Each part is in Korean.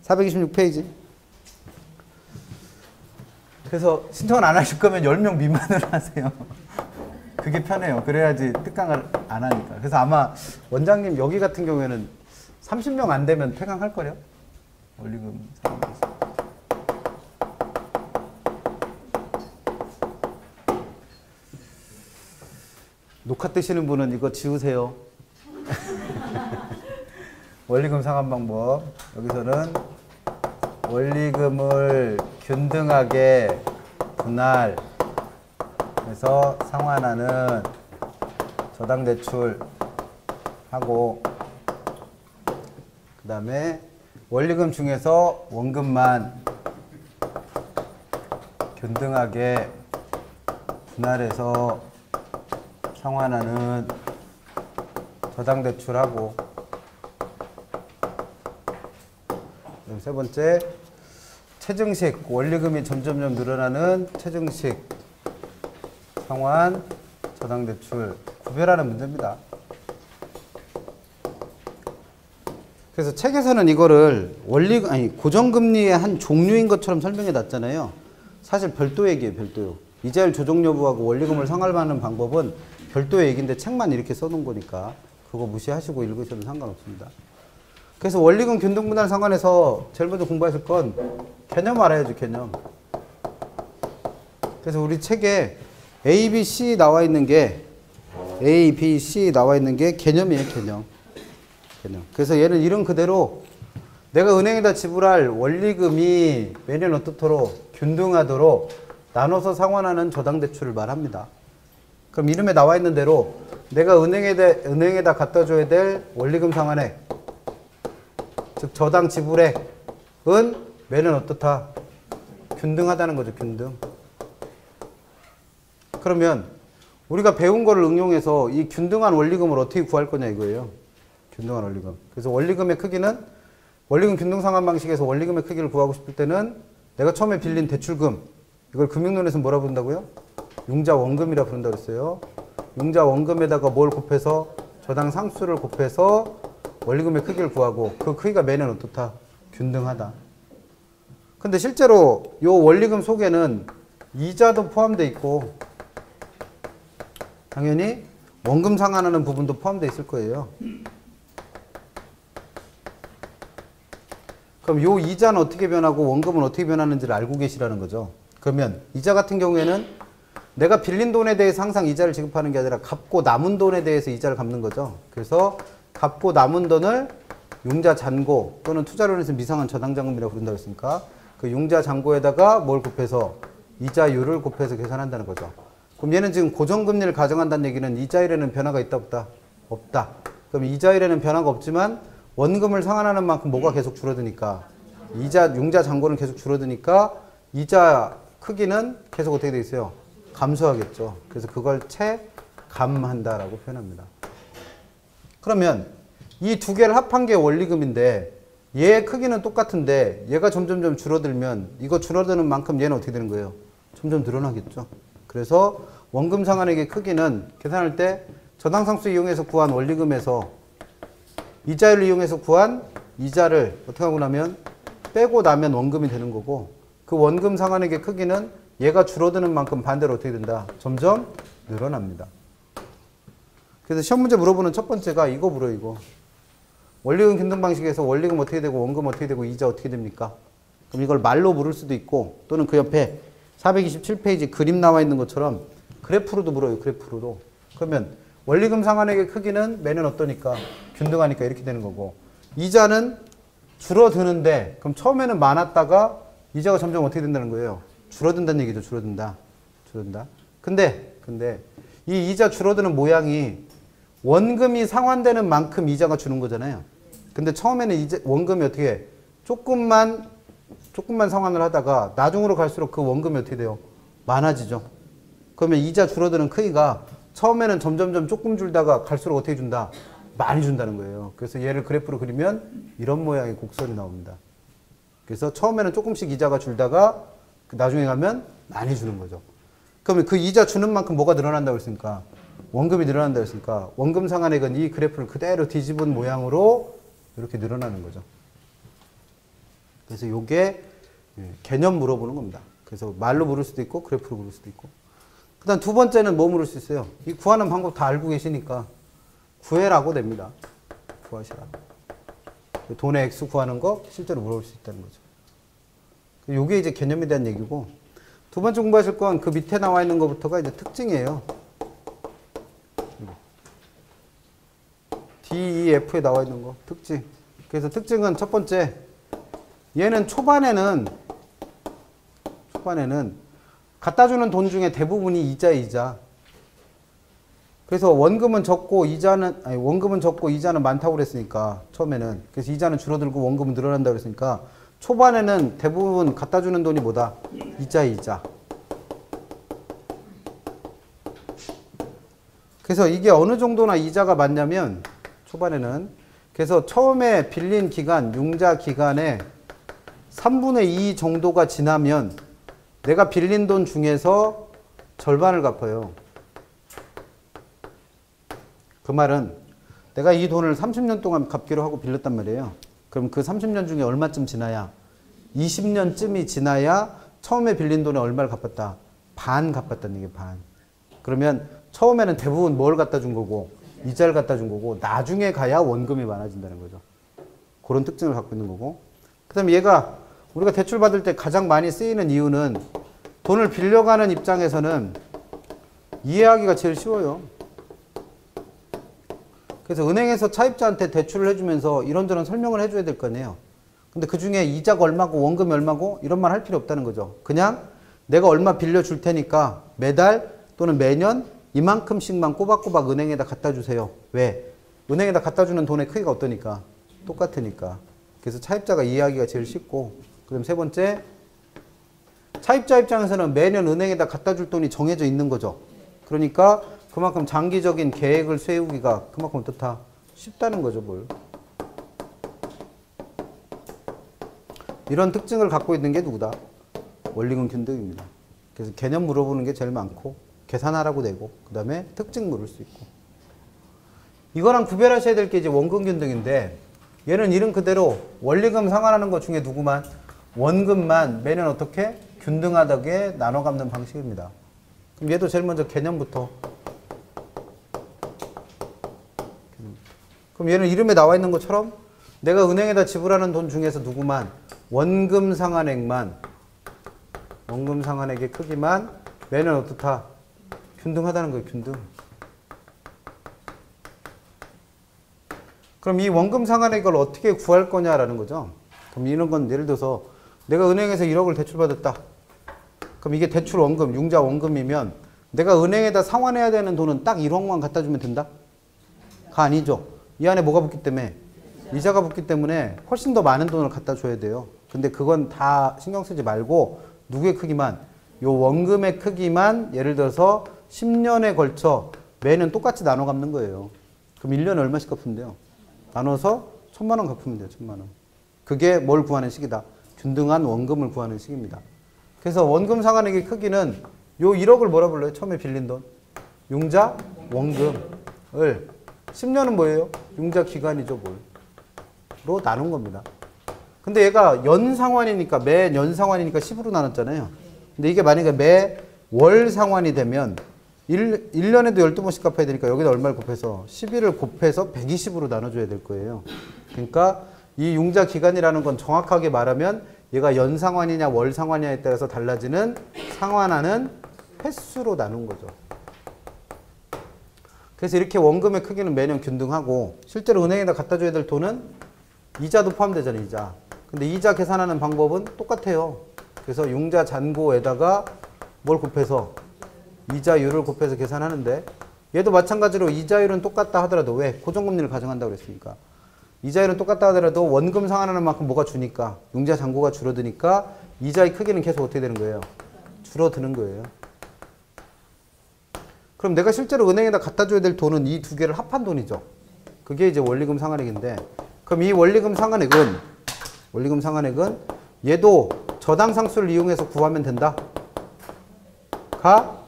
426페이지. 그래서 신청을 안 하실 거면 10명 미만으로 하세요. 그게 편해요. 그래야지 특강을 안 하니까. 그래서 아마 원장님 여기 같은 경우에는 30명 안 되면 퇴강할 거요. 원리금 상황에서. 녹화 뜨시는 분은 이거 지우세요. 원리금 상환 방법. 여기서는 원리금을 균등하게 분할해서 상환하는 저당대출 하고, 그 다음에 원리금 중에서 원금만 균등하게 분할해서 상환하는 저당대출하고, 그다음 세 번째 체증식, 원리금이 점점점 늘어나는 체증식 상환 저당대출 구별하는 문제입니다. 그래서 책에서는 이거를 고정금리의 한 종류인 것처럼 설명해 놨잖아요. 사실 별도 얘기예요, 별도요. 이자율 조정 여부하고 원리금을 상환하는 방법은 별도의 얘기인데 책만 이렇게 써놓은 거니까 그거 무시하시고 읽으셔도 상관없습니다. 그래서 원리금 균등분할 상환에서 제일 먼저 공부하실 건 개념 알아야죠, 개념. 그래서 우리 책에 A, B, C 나와 있는 게 개념이에요, 개념. 개념. 그래서 얘는 이름 그대로 내가 은행에다 지불할 원리금이 매년 어떻도록 균등하도록 나눠서 상환하는 저당대출을 말합니다. 그럼 이름에 나와 있는 대로 내가 은행에다 갖다 줘야 될 원리금 상환액, 즉 저당 지불액은 매년 어떻다? 균등하다는 거죠, 균등. 그러면 우리가 배운 거를 응용해서 이 균등한 원리금을 어떻게 구할 거냐 이거예요. 균등한 원리금. 그래서 원리금의 크기는 원리금 균등 상환 방식에서 원리금의 크기를 구하고 싶을 때는 내가 처음에 빌린 대출금, 이걸 금융론에서 뭐라 부른다고요? 융자 원금이라 부른다고 그랬어요. 융자 원금에다가 뭘 곱해서 저당 상수를 곱해서 원리금의 크기를 구하고, 그 크기가 매년 어떻다? 균등하다. 근데 실제로 이 원리금 속에는 이자도 포함되어 있고 당연히 원금 상환하는 부분도 포함되어 있을 거예요. 그럼 이 이자는 어떻게 변하고 원금은 어떻게 변하는지를 알고 계시라는 거죠. 그러면 이자 같은 경우에는 내가 빌린 돈에 대해서 항상 이자를 지급하는 게 아니라 갚고 남은 돈에 대해서 이자를 갚는 거죠. 그래서 갚고 남은 돈을 융자 잔고 또는 투자론에서 미상한 저당자금이라고 부른다고 했으니까 그 융자 잔고에다가 뭘 곱해서 이자율을 곱해서 계산한다는 거죠. 그럼 얘는 지금 고정금리를 가정한다는 얘기는 이자율에는 변화가 있다 없다? 없다. 그럼 이자율에는 변화가 없지만 원금을 상환하는 만큼 뭐가 계속 줄어드니까 융자 잔고는 계속 줄어드니까 이자 크기는 계속 어떻게 되어 있어요? 감소하겠죠. 그래서 그걸 체감한다라고 표현합니다. 그러면 이 두 개를 합한 게 원리금인데 얘의 크기는 똑같은데 얘가 점점점 줄어들면 이거 줄어드는 만큼 얘는 어떻게 되는 거예요? 점점 늘어나겠죠. 그래서 원금 상환액의 크기는 계산할 때 저당상수 이용해서 구한 원리금에서 이자율을 이용해서 구한 이자를 어떻게 하고 나면 빼고 나면 원금이 되는 거고, 그 원금 상환액의 크기는 얘가 줄어드는 만큼 반대로 어떻게 된다? 점점 늘어납니다. 그래서 시험 문제 물어보는 첫 번째가 이거 물어요, 이거. 원리금 균등 방식에서 원리금 어떻게 되고 원금 어떻게 되고 이자 어떻게 됩니까? 그럼 이걸 말로 물을 수도 있고, 또는 그 옆에 427페이지 그림 나와 있는 것처럼 그래프로도 물어요, 그래프로도. 그러면 원리금 상환액의 크기는 매년 어떠니까? 균등하니까 이렇게 되는 거고, 이자는 줄어드는데 그럼 처음에는 많았다가 이자가 점점 어떻게 된다는 거예요? 줄어든다는 얘기죠. 줄어든다. 근데 이 이자 줄어드는 모양이 원금이 상환되는 만큼 이자가 주는 거잖아요. 근데 처음에는 원금이 어떻게 해? 조금만 상환을 하다가 나중으로 갈수록 그 원금이 어떻게 돼요? 많아지죠. 그러면 이자 줄어드는 크기가 처음에는 점점점 조금 줄다가 갈수록 어떻게 준다? 많이 준다는 거예요. 그래서 얘를 그래프로 그리면 이런 모양의 곡선이 나옵니다. 그래서 처음에는 조금씩 이자가 줄다가 나중에 가면 많이 주는 거죠. 그러면 그 이자 주는 만큼 뭐가 늘어난다고 했으니까? 원금이 늘어난다고 했으니까 원금 상환액은 이 그래프를 그대로 뒤집은 모양으로 이렇게 늘어나는 거죠. 그래서 요게 개념 물어보는 겁니다. 그래서 말로 물을 수도 있고 그래프로 물을 수도 있고. 그 다음 두 번째는 뭐 물을 수 있어요? 이 구하는 방법 다 알고 계시니까 구해라고 됩니다. 구하시라. 돈의 액수 구하는 거 실제로 물어볼 수 있다는 거죠. 요게 이제 개념에 대한 얘기고, 두 번째 공부하실 건 그 밑에 나와 있는 것부터가 이제 특징이에요. DEF에 나와 있는 거, 특징. 그래서 특징은 첫 번째, 얘는 초반에는 갖다 주는 돈 중에 대부분이 이자. 그래서 원금은 적고 이자는 많다고 그랬으니까, 처음에는. 그래서 이자는 줄어들고 원금은 늘어난다고 그랬으니까, 초반에는 대부분 갖다 주는 돈이 뭐다? 이자. 그래서 이게 어느 정도나 이자가 많냐면, 초반에는. 그래서 처음에 빌린 기간, 융자 기간에 3분의 2 정도가 지나면 내가 빌린 돈 중에서 절반을 갚아요. 그 말은 내가 이 돈을 30년 동안 갚기로 하고 빌렸단 말이에요. 그럼 그 30년 중에 얼마쯤 지나야? 20년쯤이 지나야 처음에 빌린 돈에 얼마를 갚았다? 반 갚았다는 얘기예요. 반. 그러면 처음에는 대부분 뭘 갖다 준 거고? 이자를 갖다 준 거고, 나중에 가야 원금이 많아진다는 거죠. 그런 특징을 갖고 있는 거고. 그 다음에 얘가 우리가 대출 받을 때 가장 많이 쓰이는 이유는, 돈을 빌려가는 입장에서는 이해하기가 제일 쉬워요. 그래서 은행에서 차입자한테 대출을 해주면서 이런저런 설명을 해줘야 될 거 아니에요. 근데 그 중에 이자가 얼마고 원금이 얼마고 이런 말 할 필요 없다는 거죠. 그냥 내가 얼마 빌려줄 테니까 매달 또는 매년 이만큼씩만 꼬박꼬박 은행에다 갖다 주세요. 왜? 은행에다 갖다 주는 돈의 크기가 어떠니까? 똑같으니까. 그래서 차입자가 이해하기가 제일 쉽고, 그 다음 세 번째, 차입자 입장에서는 매년 은행에다 갖다 줄 돈이 정해져 있는 거죠. 그러니까 그만큼 장기적인 계획을 세우기가 그만큼 어떻다? 쉽다는 거죠, 뭘. 이런 특징을 갖고 있는 게 누구다? 원리금 균등입니다. 그래서 개념 물어보는 게 제일 많고, 계산하라고 되고, 그 다음에 특징 물을 수 있고. 이거랑 구별하셔야 될 게 이제 원금 균등인데, 얘는 이름 그대로 원리금 상환하는 것 중에 누구만? 원금만 매년 어떻게? 균등하게 나눠 갚는 방식입니다. 그럼 얘도 제일 먼저 개념부터. 그럼 얘는 이름에 나와 있는 것처럼 내가 은행에다 지불하는 돈 중에서 누구만? 원금 상환액만, 원금 상환액의 크기만 매년 어떻다? 균등하다는 거예요, 균등. 그럼 이 원금 상환액을 어떻게 구할 거냐라는 거죠. 그럼 이런 건 예를 들어서 내가 은행에서 1억을 대출받았다. 그럼 이게 대출 원금, 융자 원금이면 내가 은행에다 상환해야 되는 돈은 딱 1억만 갖다 주면 된다? 가 아니죠. 이 안에 뭐가 붙기 때문에? 이자가 붙기 때문에 훨씬 더 많은 돈을 갖다 줘야 돼요. 근데 그건 다 신경 쓰지 말고 누구의 크기만? 요 원금의 크기만 예를 들어서 10년에 걸쳐 매년 똑같이 나눠 갚는 거예요. 그럼 1년에 얼마씩 갚으면 돼요? 나눠서 1,000만 원 갚으면 돼요. 1,000만 원. 그게 뭘 구하는 식이다? 균등한 원금을 구하는 식입니다. 그래서 원금 상환액의 크기는 요 1억을 뭐라 불러요? 처음에 빌린 돈. 융자 원금을 10년은 뭐예요? 융자 기간이죠. 뭘로 나눈 겁니다. 근데 얘가 연 상환이니까 매년 상환이니까 10으로 나눴잖아요. 근데 이게 만약에 매월 상환이 되면 1년에도 12번씩 갚아야 되니까 여기다 얼마를 곱해서 11을 곱해서 120으로 나눠줘야 될 거예요. 그러니까 이 융자 기간이라는 건 정확하게 말하면 얘가 연 상환이냐 월 상환이냐에 따라서 달라지는 상환하는 횟수로 나눈 거죠. 그래서 이렇게 원금의 크기는 매년 균등하고 실제로 은행에다 갖다 줘야 될 돈은 이자도 포함되잖아요. 이자. 근데 이자 계산하는 방법은 똑같아요. 그래서 융자 잔고에다가 뭘 곱해서 이자율을 곱해서 계산하는데 얘도 마찬가지로 이자율은 똑같다 하더라도 왜? 고정금리를 가정한다고 그랬으니까. 이자율은 똑같다 하더라도 원금 상환하는 만큼 뭐가 주니까 융자 잔고가 줄어드니까 이자의 크기는 계속 어떻게 되는 거예요? 줄어드는 거예요. 그럼 내가 실제로 은행에다 갖다 줘야 될 돈은 이 두 개를 합한 돈이죠. 그게 이제 원리금 상환액인데 그럼 이 원리금 상환액은 얘도 저당 상수를 이용해서 구하면 된다? 가?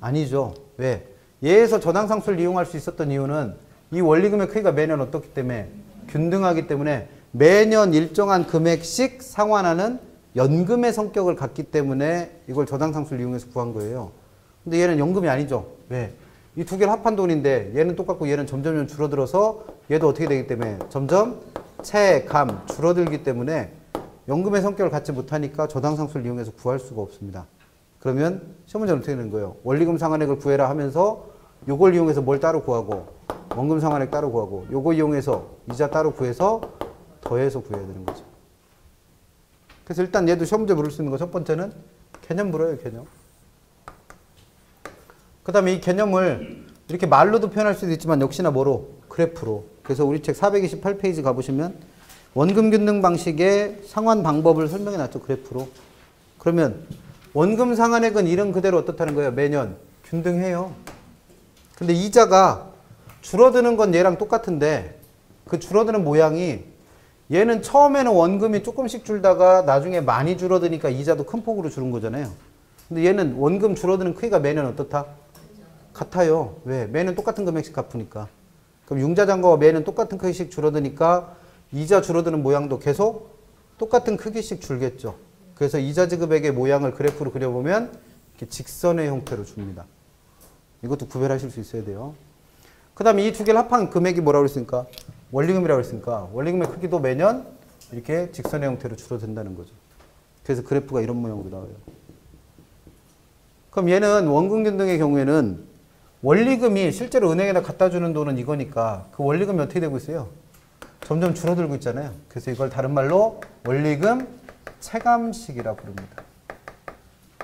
아니죠. 왜? 얘에서 저당 상수를 이용할 수 있었던 이유는 이 원리금의 크기가 매년 어떻기 때문에 균등하기 때문에 매년 일정한 금액씩 상환하는 연금의 성격을 갖기 때문에 이걸 저당상수를 이용해서 구한 거예요. 근데 얘는 연금이 아니죠. 왜? 이 두 개를 합한 돈인데 얘는 똑같고 얘는 점점 줄어들어서 얘도 어떻게 되기 때문에 점점 체감 줄어들기 때문에 연금의 성격을 갖지 못하니까 저당상수를 이용해서 구할 수가 없습니다. 그러면 시험 문제는 어떻게 되는 거예요? 원리금 상환액을 구해라 하면서 요걸 이용해서 뭘 따로 구하고 원금 상환액 따로 구하고 요거 이용해서 이자 따로 구해서 더해서 구해야 되는 거죠. 그래서 일단 얘도 시험 문제 물을 수 있는 거 첫 번째는 개념 물어요. 개념. 그 다음에 이 개념을 이렇게 말로도 표현할 수도 있지만 역시나 뭐로? 그래프로. 그래서 우리 책 428페이지 가보시면 원금 균등 방식의 상환 방법을 설명해 놨죠. 그래프로. 그러면 원금 상환액은 이름 그대로 어떻다는 거예요? 매년 균등해요. 근데 이자가 줄어드는 건 얘랑 똑같은데 그 줄어드는 모양이 얘는 처음에는 원금이 조금씩 줄다가 나중에 많이 줄어드니까 이자도 큰 폭으로 줄은 거잖아요. 근데 얘는 원금 줄어드는 크기가 매년 어떻다? 같아요. 왜? 매년 똑같은 금액씩 갚으니까. 그럼 융자잔고가 매년 똑같은 크기씩 줄어드니까 이자 줄어드는 모양도 계속 똑같은 크기씩 줄겠죠. 그래서 이자 지급액의 모양을 그래프로 그려보면 이렇게 직선의 형태로 줍니다. 이것도 구별하실 수 있어야 돼요. 그 다음에 이 두 개를 합한 금액이 뭐라고 그랬습니까? 원리금이라고 했으니까 원리금의 크기도 매년 이렇게 직선의 형태로 줄어든다는 거죠. 그래서 그래프가 이런 모양으로 나와요. 그럼 얘는 원금균등의 경우에는 원리금이 실제로 은행에다 갖다 주는 돈은 이거니까 그 원리금이 어떻게 되고 있어요? 점점 줄어들고 있잖아요. 그래서 이걸 다른 말로 원리금 체감식이라고 부릅니다.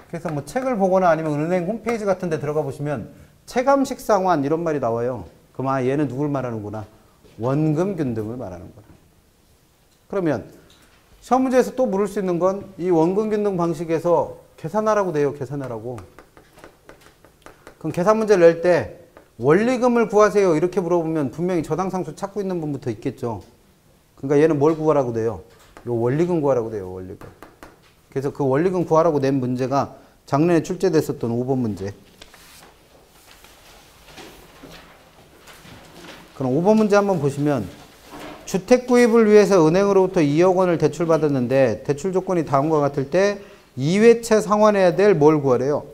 그래서 뭐 책을 보거나 아니면 은행 홈페이지 같은 데 들어가 보시면 체감식 상환 이런 말이 나와요. 그럼 아 얘는 누굴 말하는구나. 원금 균등을 말하는 거야. 그러면 시험 문제에서 또 물을 수 있는 건 이 원금 균등 방식에서 계산하라고 돼요. 계산하라고. 그럼 계산 문제를 낼 때 원리금을 구하세요. 이렇게 물어보면 분명히 저당상수 찾고 있는 분부터 있겠죠. 그러니까 얘는 뭘 구하라고 돼요? 요 원리금 구하라고 돼요. 원리금. 그래서 그 원리금 구하라고 낸 문제가 작년에 출제됐었던 5번 문제. 그럼 5번 문제 한번 보시면 주택 구입을 위해서 은행으로부터 2억 원을 대출받았는데 대출 조건이 다음과 같을 때 2회차 상환해야 될 뭘 구하래요?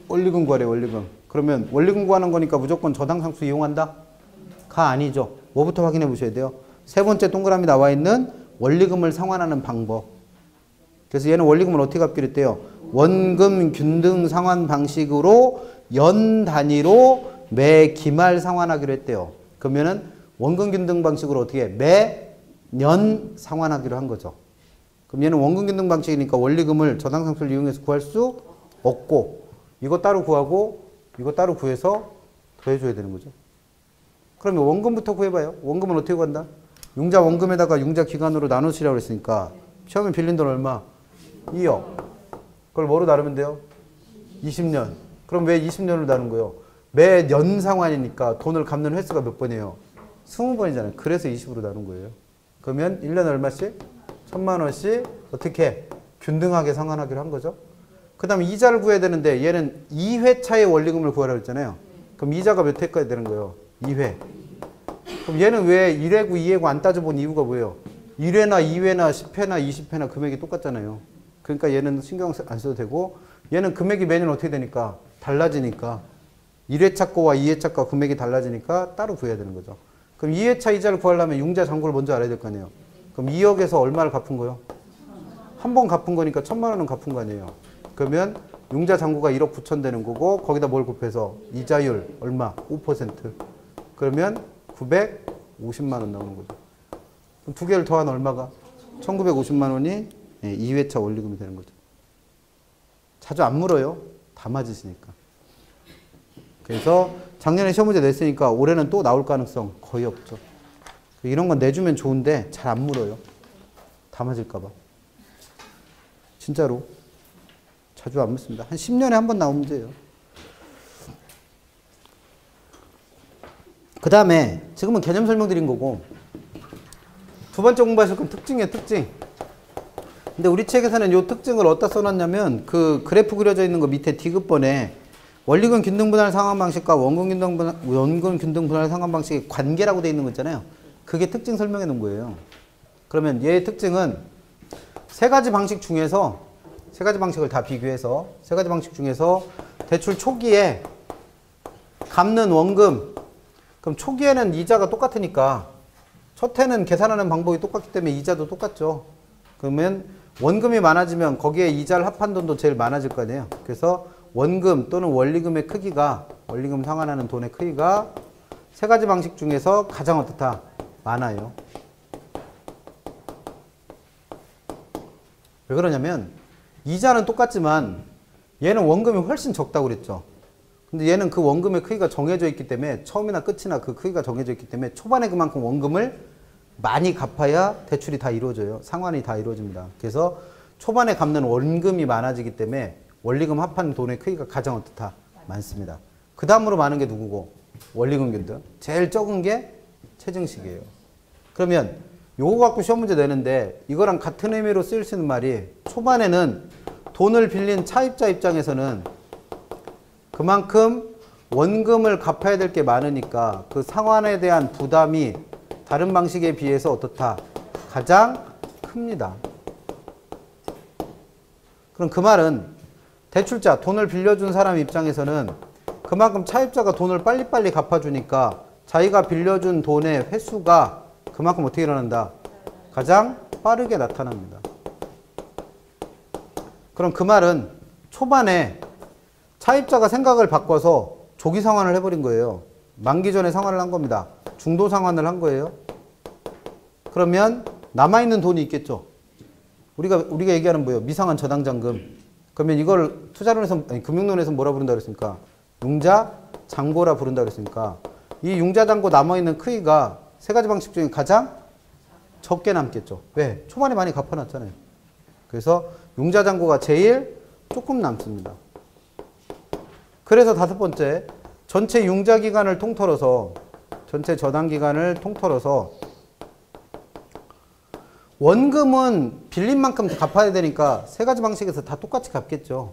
원리금 구하래요. 원리금. 그러면 원리금 구하는 거니까 무조건 저당상수 이용한다? 가 아니죠. 뭐부터 확인해 보셔야 돼요? 세 번째 동그라미 나와 있는 원리금을 상환하는 방법. 그래서 얘는 원리금을 어떻게 갚기로 했대요? 원금 균등 상환 방식으로 연 단위로 매 기말 상환하기로 했대요. 그러면은 원금 균등 방식으로 어떻게 매년 상환하기로 한 거죠. 그럼 얘는 원금 균등 방식이니까 원리금을 저당상수를 이용해서 구할 수 없고 이거 따로 구하고 이거 따로 구해서 더해줘야 되는 거죠. 그러면 원금부터 구해봐요. 원금은 어떻게 구한다? 융자 원금에다가 융자 기간으로 나누시라고 했으니까 처음에 빌린 돈 얼마? 2억. 그걸 뭐로 나누면 돼요? 20년. 그럼 왜 20년을 나눈 거예요? 매년 상환이니까 돈을 갚는 횟수가 몇 번이에요? 20번이잖아요. 그래서 20으로 나눈 거예요. 그러면 1년에 얼마씩? 1,000만 원씩 어떻게 균등하게 상환하기로 한 거죠. 그 다음에 이자를 구해야 되는데 얘는 2회차의 원리금을 구하라고 했잖아요. 그럼 이자가 몇 회까지 되는 거예요? 2회. 그럼 얘는 왜 1회고 2회고 안 따져본 이유가 뭐예요? 1회나 2회나 10회나 20회나 금액이 똑같잖아요. 그러니까 얘는 신경 안 써도 되고 얘는 금액이 매년 어떻게 되니까? 달라지니까 1회차 거와 2회차 거 금액이 달라지니까 따로 구해야 되는 거죠. 그럼 2회차 이자를 구하려면 융자 잔고를 먼저 알아야 될 거 아니에요. 그럼 2억에서 얼마를 갚은 거예요? 한 번 갚은 거니까 1,000만 원은 갚은 거 아니에요. 그러면 융자 잔고가 1억 9천 되는 거고 거기다 뭘 곱해서 이자율 얼마? 5%. 그러면 950만 원 나오는 거죠. 그럼 두 개를 더하면 얼마가? 1,950만 원이 2회차 원리금이 되는 거죠. 자주 안 물어요. 다 맞으시니까. 그래서 작년에 시험 문제 냈으니까 올해는 또 나올 가능성 거의 없죠. 이런 건 내주면 좋은데 잘 안 물어요. 다 맞을까 봐. 진짜로. 자주 안 묻습니다. 한 10년에 한 번 나온 문제예요. 그 다음에 지금은 개념 설명드린 거고 두 번째 공부하실 건 특징이에요. 특징. 근데 우리 책에서는 이 특징을 어디다 써놨냐면 그 그래프 그려져 있는 거 밑에 D급번에 원리금 균등 분할 상환 방식과 원금 균등 분할 상환 방식의 관계라고 돼 있는 거 있잖아요. 그게 특징 설명해 놓은 거예요. 그러면 얘의 특징은 세 가지 방식 중에서 세 가지 방식을 다 비교해서 세 가지 방식 중에서 대출 초기에 갚는 원금, 그럼 초기에는 이자가 똑같으니까 첫 해는 계산하는 방법이 똑같기 때문에 이자도 똑같죠. 그러면 원금이 많아지면 거기에 이자를 합한 돈도 제일 많아질 거 아니에요. 그래서 원금 또는 원리금의 크기가, 원리금 상환하는 돈의 크기가 세 가지 방식 중에서 가장 어떻다? 많아요. 왜 그러냐면 이자는 똑같지만 얘는 원금이 훨씬 적다고 그랬죠. 근데 얘는 그 원금의 크기가 정해져 있기 때문에 처음이나 끝이나 그 크기가 정해져 있기 때문에 초반에 그만큼 원금을 많이 갚아야 대출이 다 이루어져요. 상환이 다 이루어집니다. 그래서 초반에 갚는 원금이 많아지기 때문에 원리금 합한 돈의 크기가 가장 어떻다? 많습니다. 그 다음으로 많은 게 누구고? 원리금 균등. 제일 적은 게 체증식이에요. 그러면 요거 갖고 시험 문제 내는데 이거랑 같은 의미로 쓰일 수 있는 말이 초반에는 돈을 빌린 차입자 입장에서는 그만큼 원금을 갚아야 될 게 많으니까 그 상환에 대한 부담이 다른 방식에 비해서 어떻다? 가장 큽니다. 그럼 그 말은 대출자, 돈을 빌려준 사람 입장에서는 그만큼 차입자가 돈을 빨리빨리 갚아주니까 자기가 빌려준 돈의 횟수가 그만큼 어떻게 일어난다? 가장 빠르게 나타납니다. 그럼 그 말은 초반에 차입자가 생각을 바꿔서 조기 상환을 해버린 거예요. 만기 전에 상환을 한 겁니다. 중도 상환을 한 거예요. 그러면 남아있는 돈이 있겠죠. 우리가 얘기하는 뭐예요? 미상환 저당장금. 그러면 이걸 투자론에서, 아니, 금융론에서 뭐라 부른다 그랬습니까? 융자잔고라 부른다 그랬으니까 이 융자잔고 남아있는 크기가 세 가지 방식 중에 가장 적게 남겠죠. 왜? 초반에 많이 갚아놨잖아요. 그래서 융자잔고가 제일 조금 남습니다. 그래서 다섯 번째, 전체 융자기간을 통틀어서 전체 저당기간을 통틀어서 원금은 빌린 만큼 갚아야 되니까 세 가지 방식에서 다 똑같이 갚겠죠.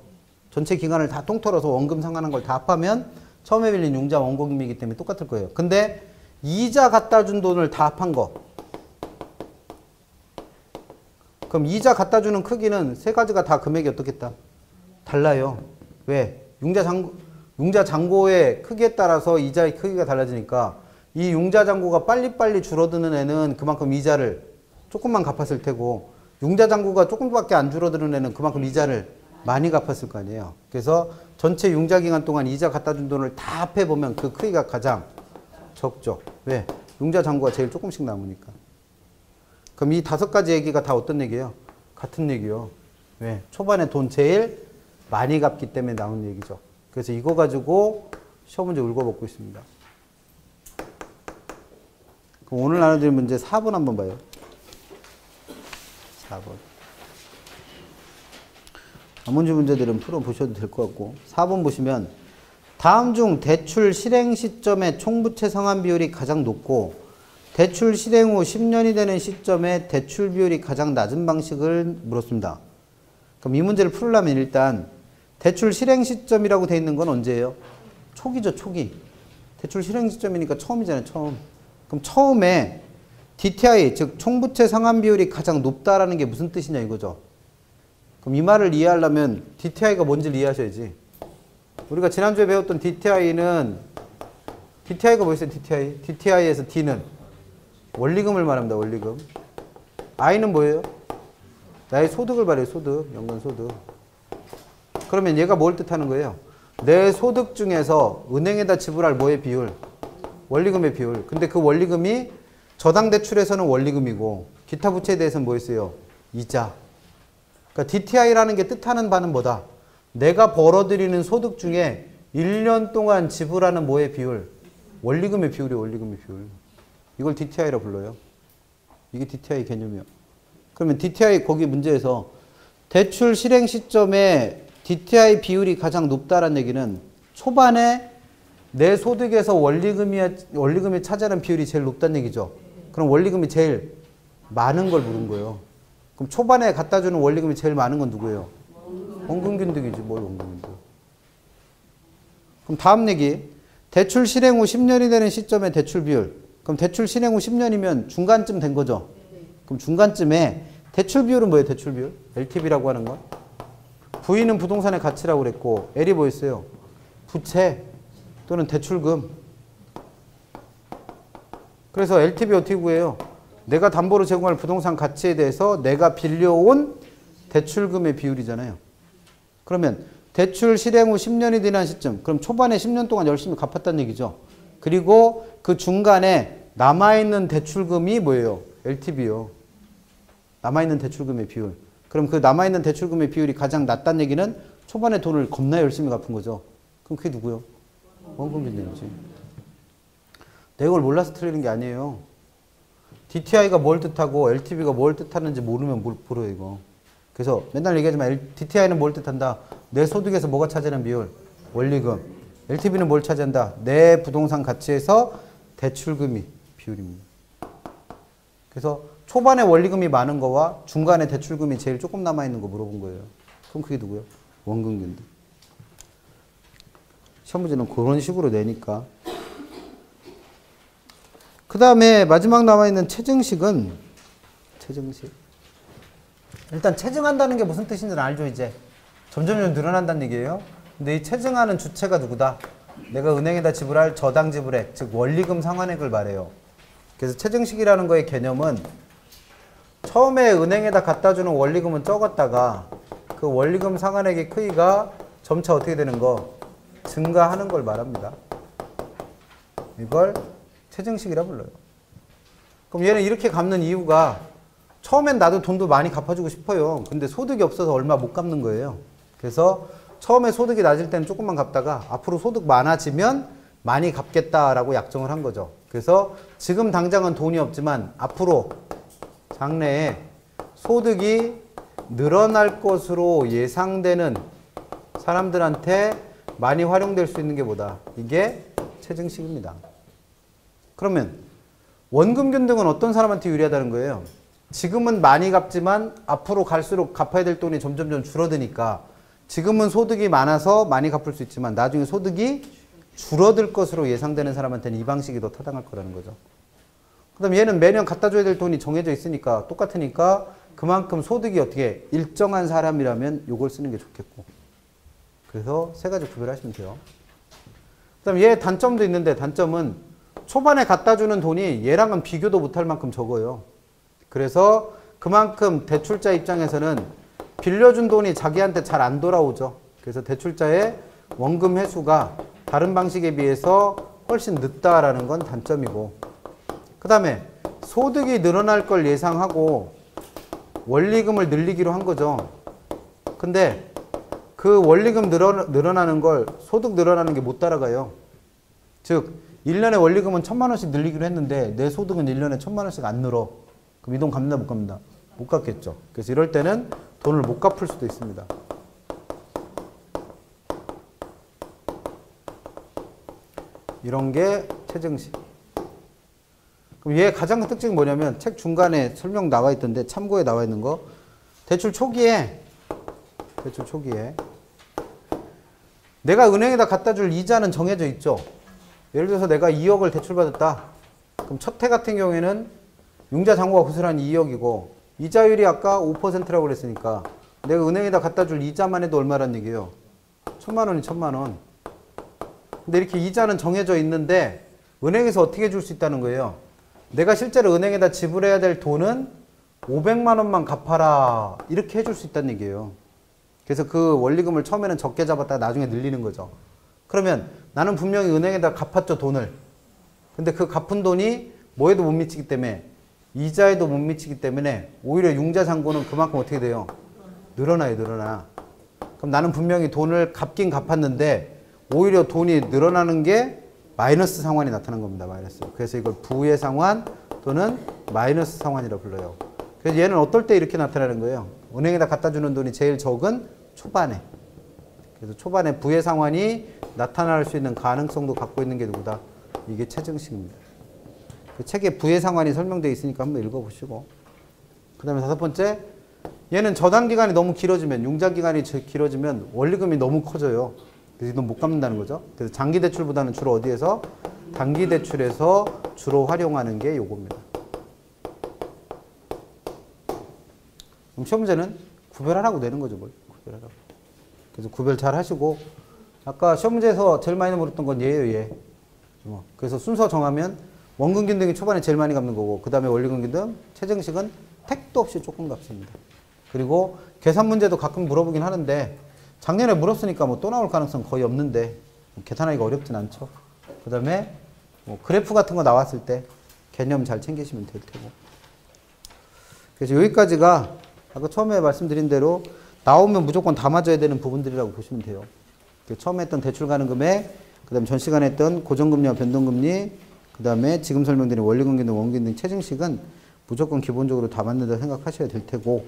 전체 기간을 다 통틀어서 원금 상환한 걸 다 합하면 처음에 빌린 융자 원금이기 때문에 똑같을 거예요. 근데 이자 갖다 준 돈을 다 합한 거. 그럼 이자 갖다 주는 크기는 세 가지가 다 금액이 어떻겠다? 달라요. 왜? 융자잔고의 크기에 따라서 이자의 크기가 달라지니까 이 융자잔고가 빨리빨리 줄어드는 애는 그만큼 이자를 조금만 갚았을 테고 융자잔고가 조금밖에 안 줄어드는 애는 그만큼 이자를 많이 갚았을 거 아니에요. 그래서 전체 융자기간 동안 이자 갖다 준 돈을 다 합해보면 그 크기가 가장 적죠. 왜? 융자잔고가 제일 조금씩 남으니까. 그럼 이 다섯 가지 얘기가 다 어떤 얘기예요? 같은 얘기요. 왜? 초반에 돈 제일 많이 갚기 때문에 나온 얘기죠. 그래서 이거 가지고 시험 문제 울고먹고 있습니다. 그럼 오늘 나눠드릴 문제 4번 한번 봐요. 4번. 나머지 문제들은 풀어보셔도 될 것 같고 4번 보시면 다음 중 대출 실행 시점의 총부채 상환 비율이 가장 높고 대출 실행 후 10년이 되는 시점에 대출 비율이 가장 낮은 방식을 물었습니다. 그럼 이 문제를 풀려면 일단 대출 실행 시점이라고 돼 있는 건 언제예요? 초기죠, 초기. 대출 실행 시점이니까 처음이잖아요, 처음. 그럼 처음에 DTI, 즉 총부채 상환 비율이 가장 높다라는 게 무슨 뜻이냐 이거죠. 그럼 이 말을 이해하려면 DTI가 뭔지를 이해하셔야지. 우리가 지난주에 배웠던 DTI는 DTI가 뭐였어요? DTI? DTI에서 D는 원리금을 말합니다. 원리금. I는 뭐예요? 나의 소득을 말해요. 소득. 연간 소득. 그러면 얘가 뭘 뜻하는 거예요? 내 소득 중에서 은행에다 지불할 뭐의 비율? 원리금의 비율. 근데 그 원리금이 저당 대출에서는 원리금이고 기타 부채에 대해서는 뭐였어요? 이자. 그러니까 DTI라는 게 뜻하는 바는 뭐다? 내가 벌어들이는 소득 중에 1년 동안 지불하는 뭐의 비율? 원리금의 비율이에요. 원리금의 비율. 이걸 DTI라 불러요. 이게 DTI 개념이요. 그러면 DTI 거기 문제에서 대출 실행 시점에 DTI 비율이 가장 높다는 얘기는 초반에 내 소득에서 원리금이 차지하는 비율이 제일 높다는 얘기죠. 그럼 원리금이 제일 많은 걸 물은 거예요. 그럼 초반에 갖다 주는 원리금이 제일 많은 건 누구예요? 원금균등이지. 뭘 원금균등. 그럼 다음 얘기. 대출 실행 후 10년이 되는 시점의 대출 비율. 그럼 대출 실행 후 10년이면 중간쯤 된 거죠. 그럼 중간쯤에 대출 비율은 뭐예요? 대출 비율? LTV라고 하는 건? V는 부동산의 가치라고 그랬고 L이 뭐였어요? 부채 또는 대출금. 그래서 LTV 어떻게 구해요? 내가 담보로 제공할 부동산 가치에 대해서 내가 빌려온 대출금의 비율이잖아요. 그러면 대출 실행 후 10년이 지난 시점, 그럼 초반에 10년 동안 열심히 갚았다는 얘기죠. 그리고 그 중간에 남아있는 대출금이 뭐예요? LTV요. 남아있는 대출금의 비율. 그럼 그 남아있는 대출금의 비율이 가장 낮다는 얘기는 초반에 돈을 겁나 열심히 갚은 거죠. 그럼 그게 누구요? 원금 균등이지. 내가 이걸 몰라서 틀리는 게 아니에요. DTI가 뭘 뜻하고 LTV가 뭘 뜻하는지 모르면 모르요 이거. 그래서 맨날 얘기하지만 DTI는 뭘 뜻한다? 내 소득에서 뭐가 차지하는 비율? 원리금. LTV는 뭘 차지한다? 내 부동산 가치에서 대출금이 비율입니다. 그래서 초반에 원리금이 많은 거와 중간에 대출금이 제일 조금 남아있는 거 물어본 거예요. 그럼 그게 누구예요? 원금 균등. 시험 문제는 그런 식으로 내니까. 그 다음에 마지막 남아있는 체증식은 체증식. 일단 체증한다는 게 무슨 뜻인지는 알죠 이제. 점점 늘어난다는 얘기예요. 근데 이 체증하는 주체가 누구다? 내가 은행에다 지불할 저당 지불액, 즉 원리금 상환액을 말해요. 그래서 체증식이라는 거의 개념은 처음에 은행에다 갖다 주는 원리금은 적었다가 그 원리금 상환액의 크기가 점차 어떻게 되는 거? 증가하는 걸 말합니다. 이걸 체증식이라 불러요. 그럼 얘는 이렇게 갚는 이유가 처음엔 나도 돈도 많이 갚아주고 싶어요. 근데 소득이 없어서 얼마 못 갚는 거예요. 그래서 처음에 소득이 낮을 때는 조금만 갚다가 앞으로 소득 많아지면 많이 갚겠다라고 약정을 한 거죠. 그래서 지금 당장은 돈이 없지만 앞으로 장래에 소득이 늘어날 것으로 예상되는 사람들한테 많이 활용될 수 있는 게 뭐다? 이게 체증식입니다. 그러면 원금 균등은 어떤 사람한테 유리하다는 거예요? 지금은 많이 갚지만 앞으로 갈수록 갚아야 될 돈이 점점 줄어드니까 지금은 소득이 많아서 많이 갚을 수 있지만 나중에 소득이 줄어들 것으로 예상되는 사람한테는 이 방식이 더 타당할 거라는 거죠. 그 다음 얘는 매년 갖다 줘야 될 돈이 정해져 있으니까 똑같으니까 그만큼 소득이 어떻게 일정한 사람이라면 이걸 쓰는 게 좋겠고. 그래서 세 가지 구별하시면 돼요. 그 다음 얘 단점도 있는데 단점은 초반에 갖다 주는 돈이 얘랑은 비교도 못할 만큼 적어요. 그래서 그만큼 대출자 입장에서는 빌려준 돈이 자기한테 잘 안 돌아오죠. 그래서 대출자의 원금 회수가 다른 방식에 비해서 훨씬 늦다라는 건 단점이고, 그 다음에 소득이 늘어날 걸 예상하고 원리금을 늘리기로 한 거죠. 근데 그 원리금 늘어나는 걸 소득 늘어나는 게 못 따라가요. 즉 1년에 원리금은 1,000만 원씩 늘리기로 했는데 내 소득은 1년에 1,000만 원씩 안 늘어. 그럼 이 돈 갚는다 못 갚는다? 못 갚겠죠. 그래서 이럴 때는 돈을 못 갚을 수도 있습니다. 이런 게 체증식. 그럼 얘 가장 큰 특징이 뭐냐면 책 중간에 설명 나와 있던데 참고에 나와 있는 거, 대출 초기에 내가 은행에다 갖다 줄 이자는 정해져 있죠. 예를 들어서 내가 2억을 대출받았다. 그럼 첫 해 같은 경우에는 융자 잔고가 고스란히 2억이고 이자율이 아까 5%라고 그랬으니까 내가 은행에다 갖다 줄 이자만 해도 얼마란 얘기예요? 1,000만 원이 1,000만 원. 근데 이렇게 이자는 정해져 있는데 은행에서 어떻게 줄 수 있다는 거예요? 내가 실제로 은행에다 지불해야 될 돈은 500만 원만 갚아라. 이렇게 해줄 수 있다는 얘기예요. 그래서 그 원리금을 처음에는 적게 잡았다가 나중에 늘리는 거죠. 그러면 나는 분명히 은행에다 갚았죠, 돈을. 근데 그 갚은 돈이 뭐에도 못 미치기 때문에 이자에도 못 미치기 때문에 오히려 융자 잔고는 그만큼 어떻게 돼요? 늘어나요, 늘어나. 그럼 나는 분명히 돈을 갚긴 갚았는데 오히려 돈이 늘어나는 게 마이너스 상환이 나타난 겁니다. 마이너스. 그래서 이걸 부의 상환 또는 마이너스 상환이라 불러요. 그래서 얘는 어떨 때 이렇게 나타나는 거예요? 은행에다 갖다 주는 돈이 제일 적은 초반에. 그래서 초반에 부의 상환이 나타날 수 있는 가능성도 갖고 있는 게 누구다? 이게 체증식입니다. 그 책에 부의 상환이 설명되어 있으니까 한번 읽어보시고. 그 다음에 다섯 번째, 얘는 저당 기간이 너무 길어지면, 융자 기간이 길어지면 원리금이 너무 커져요. 그래서 이돈 못 갚는다는 거죠. 그래서 장기 대출보다는 주로 어디에서? 단기 대출에서 주로 활용하는 게 요겁니다. 그럼 시험 문제는 구별하라고 내는 거죠, 뭘. 구별하라고. 그래서 구별 잘 하시고, 아까 시험 문제에서 제일 많이 물었던 건 얘예요, 얘. 그래서 순서 정하면 원근균 등이 초반에 제일 많이 갚는 거고, 그 다음에 원리근균 등, 최정식은 택도 없이 조금 갚습니다. 그리고 계산 문제도 가끔 물어보긴 하는데, 작년에 물었으니까 뭐 또 나올 가능성 거의 없는데, 계산하기가 어렵진 않죠. 그 다음에 뭐 그래프 같은 거 나왔을 때 개념 잘 챙기시면 될 테고. 그래서 여기까지가 아까 처음에 말씀드린 대로 나오면 무조건 다 맞아야 되는 부분들이라고 보시면 돼요. 처음에 했던 대출 가능 금액, 그 다음에 전 시간에 했던 고정금리와 변동금리, 그 다음에 지금 설명드린 원리금리 등 원금 등 최증식은 무조건 기본적으로 다 맞는다 생각하셔야 될 테고,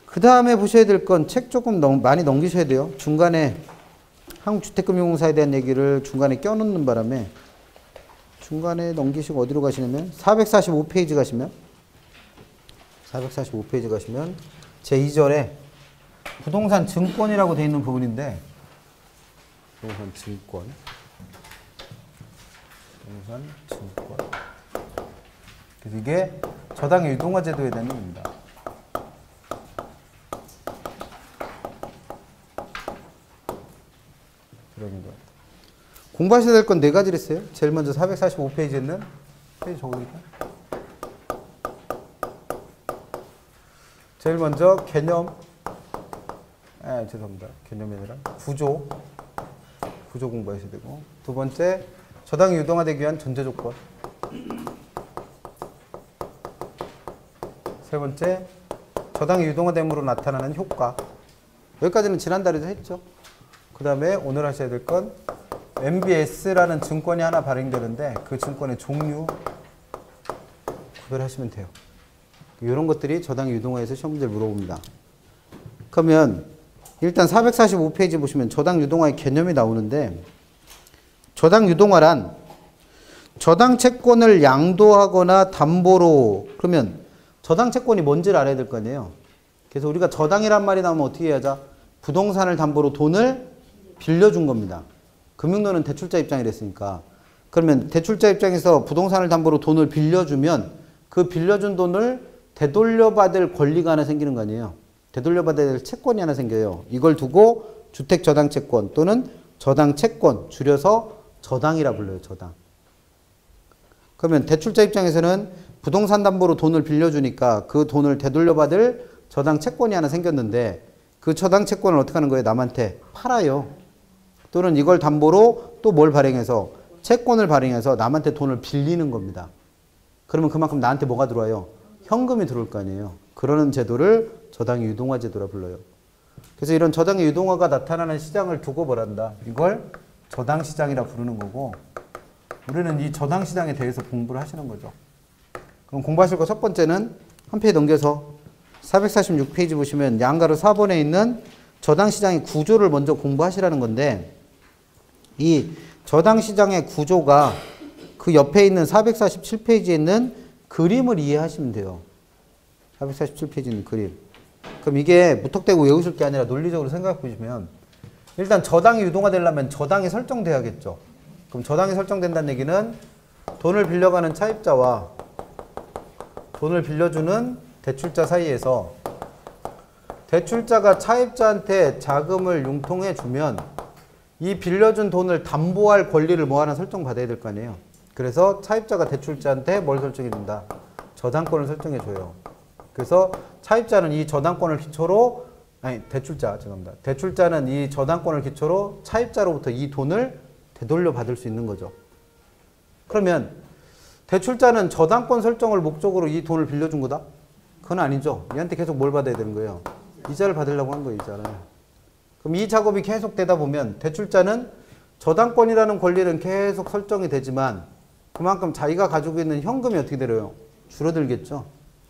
그 다음에 보셔야 될 건 책 조금 많이 넘기셔야 돼요. 중간에 한국주택금융공사에 대한 얘기를 중간에 껴놓는 바람에 중간에 넘기시고 어디로 가시냐면 445페이지 가시면 445페이지 가시면 제2절에 부동산 증권이라고 되어 있는 부분인데, 부동산 증권, 그래서 이게 저당의 유동화 제도에 대한 얘기입니다. 공부하셔야 될 건 네 가지를 했어요. 제일 먼저 445페이지에는 페이지 적으니까. 제일 먼저 개념, 죄송합니다. 개념이 아니라 구조 공부하셔야 되고, 두 번째 저당이 유동화되기 위한 전제 조건, 세 번째 저당이 유동화됨으로 나타나는 효과. 여기까지는 지난달에도 했죠. 그 다음에 오늘 하셔야 될 건 MBS라는 증권이 하나 발행되는데 그 증권의 종류 구별하시면 돼요. 이런 것들이 저당의 유동화에서 시험 문제를 물어봅니다. 그러면 일단 445페이지 보시면 저당 유동화의 개념이 나오는데, 저당 유동화란 저당 채권을 양도하거나 담보로, 그러면 저당 채권이 뭔지를 알아야 될 거 아니에요. 그래서 우리가 저당이란 말이 나오면 어떻게 해야죠? 부동산을 담보로 돈을 빌려준 겁니다. 금융론은 대출자 입장이랬으니까. 그러면 대출자 입장에서 부동산을 담보로 돈을 빌려주면 그 빌려준 돈을 되돌려받을 권리가 하나 생기는 거 아니에요. 되돌려받아야 될 채권이 하나 생겨요. 이걸 두고 주택저당채권 또는 저당채권, 줄여서 저당이라 불러요. 저당. 그러면 대출자 입장에서는 부동산 담보로 돈을 빌려주니까 그 돈을 되돌려받을 저당채권이 하나 생겼는데, 그 저당채권을 어떻게 하는 거예요? 남한테 팔아요. 또는 이걸 담보로 또 뭘 발행해서, 채권을 발행해서 남한테 돈을 빌리는 겁니다. 그러면 그만큼 나한테 뭐가 들어와요? 현금이 들어올 거 아니에요. 그러는 제도를 저당의 유동화 제도라 불러요. 그래서 이런 저당의 유동화가 나타나는 시장을 두고 뭐란다? 이걸 저당시장이라 부르는 거고, 우리는 이 저당시장에 대해서 공부를 하시는 거죠. 그럼 공부하실 거 첫 번째는 한 페이지 넘겨서 446페이지 보시면 양가로 4번에 있는 저당시장의 구조를 먼저 공부하시라는 건데, 이 저당시장의 구조가 그 옆에 있는 447페이지에 있는 그림을 이해하시면 돼요. 447페이지에 있는 그림. 그럼 이게 무턱대고 외우실 게 아니라 논리적으로 생각해 보시면, 일단 저당이 유동화되려면 저당이 설정돼야겠죠. 그럼 저당이 설정된다는 얘기는 돈을 빌려가는 차입자와 돈을 빌려주는 대출자 사이에서 대출자가 차입자한테 자금을 융통해 주면 이 빌려준 돈을 담보할 권리를 뭐 하나 설정받아야 될 거 아니에요. 그래서 차입자가 대출자한테 뭘 설정해 준다? 저당권을 설정해 줘요. 그래서 차입자는 이 저당권을 기초로, 죄송합니다. 대출자는 이 저당권을 기초로 차입자로부터 이 돈을 되돌려 받을 수 있는 거죠. 그러면 대출자는 저당권 설정을 목적으로 이 돈을 빌려준 거다? 그건 아니죠. 얘한테 계속 뭘 받아야 되는 거예요? 이자를 받으려고 한 거예요, 이자를. 그럼 이 작업이 계속 되다 보면 대출자는 저당권이라는 권리는 계속 설정이 되지만 그만큼 자기가 가지고 있는 현금이 어떻게 되려요? 줄어들겠죠.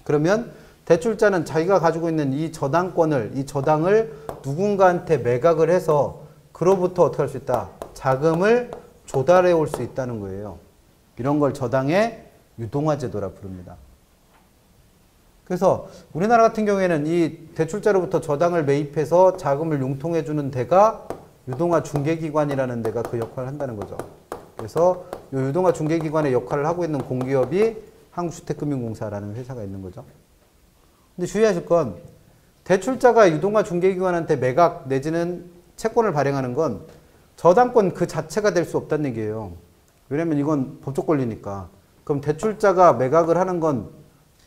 그러면 대출자는 자기가 가지고 있는 이 저당권을, 이 저당을 누군가한테 매각을 해서 그로부터 어떻게 할 수 있다? 자금을 조달해 올 수 있다는 거예요. 이런 걸 저당의 유동화 제도라 부릅니다. 그래서 우리나라 같은 경우에는 이 대출자로부터 저당을 매입해서 자금을 융통해 주는 데가 유동화 중개기관이라는 데가 그 역할을 한다는 거죠. 그래서 이 유동화 중개기관의 역할을 하고 있는 공기업이 한국주택금융공사라는 회사가 있는 거죠. 근데 주의하실 건 대출자가 유동화 중개기관한테 매각 내지는 채권을 발행하는 건 저당권 그 자체가 될 수 없다는 얘기예요. 왜냐면 이건 법적 권리니까. 그럼 대출자가 매각을 하는 건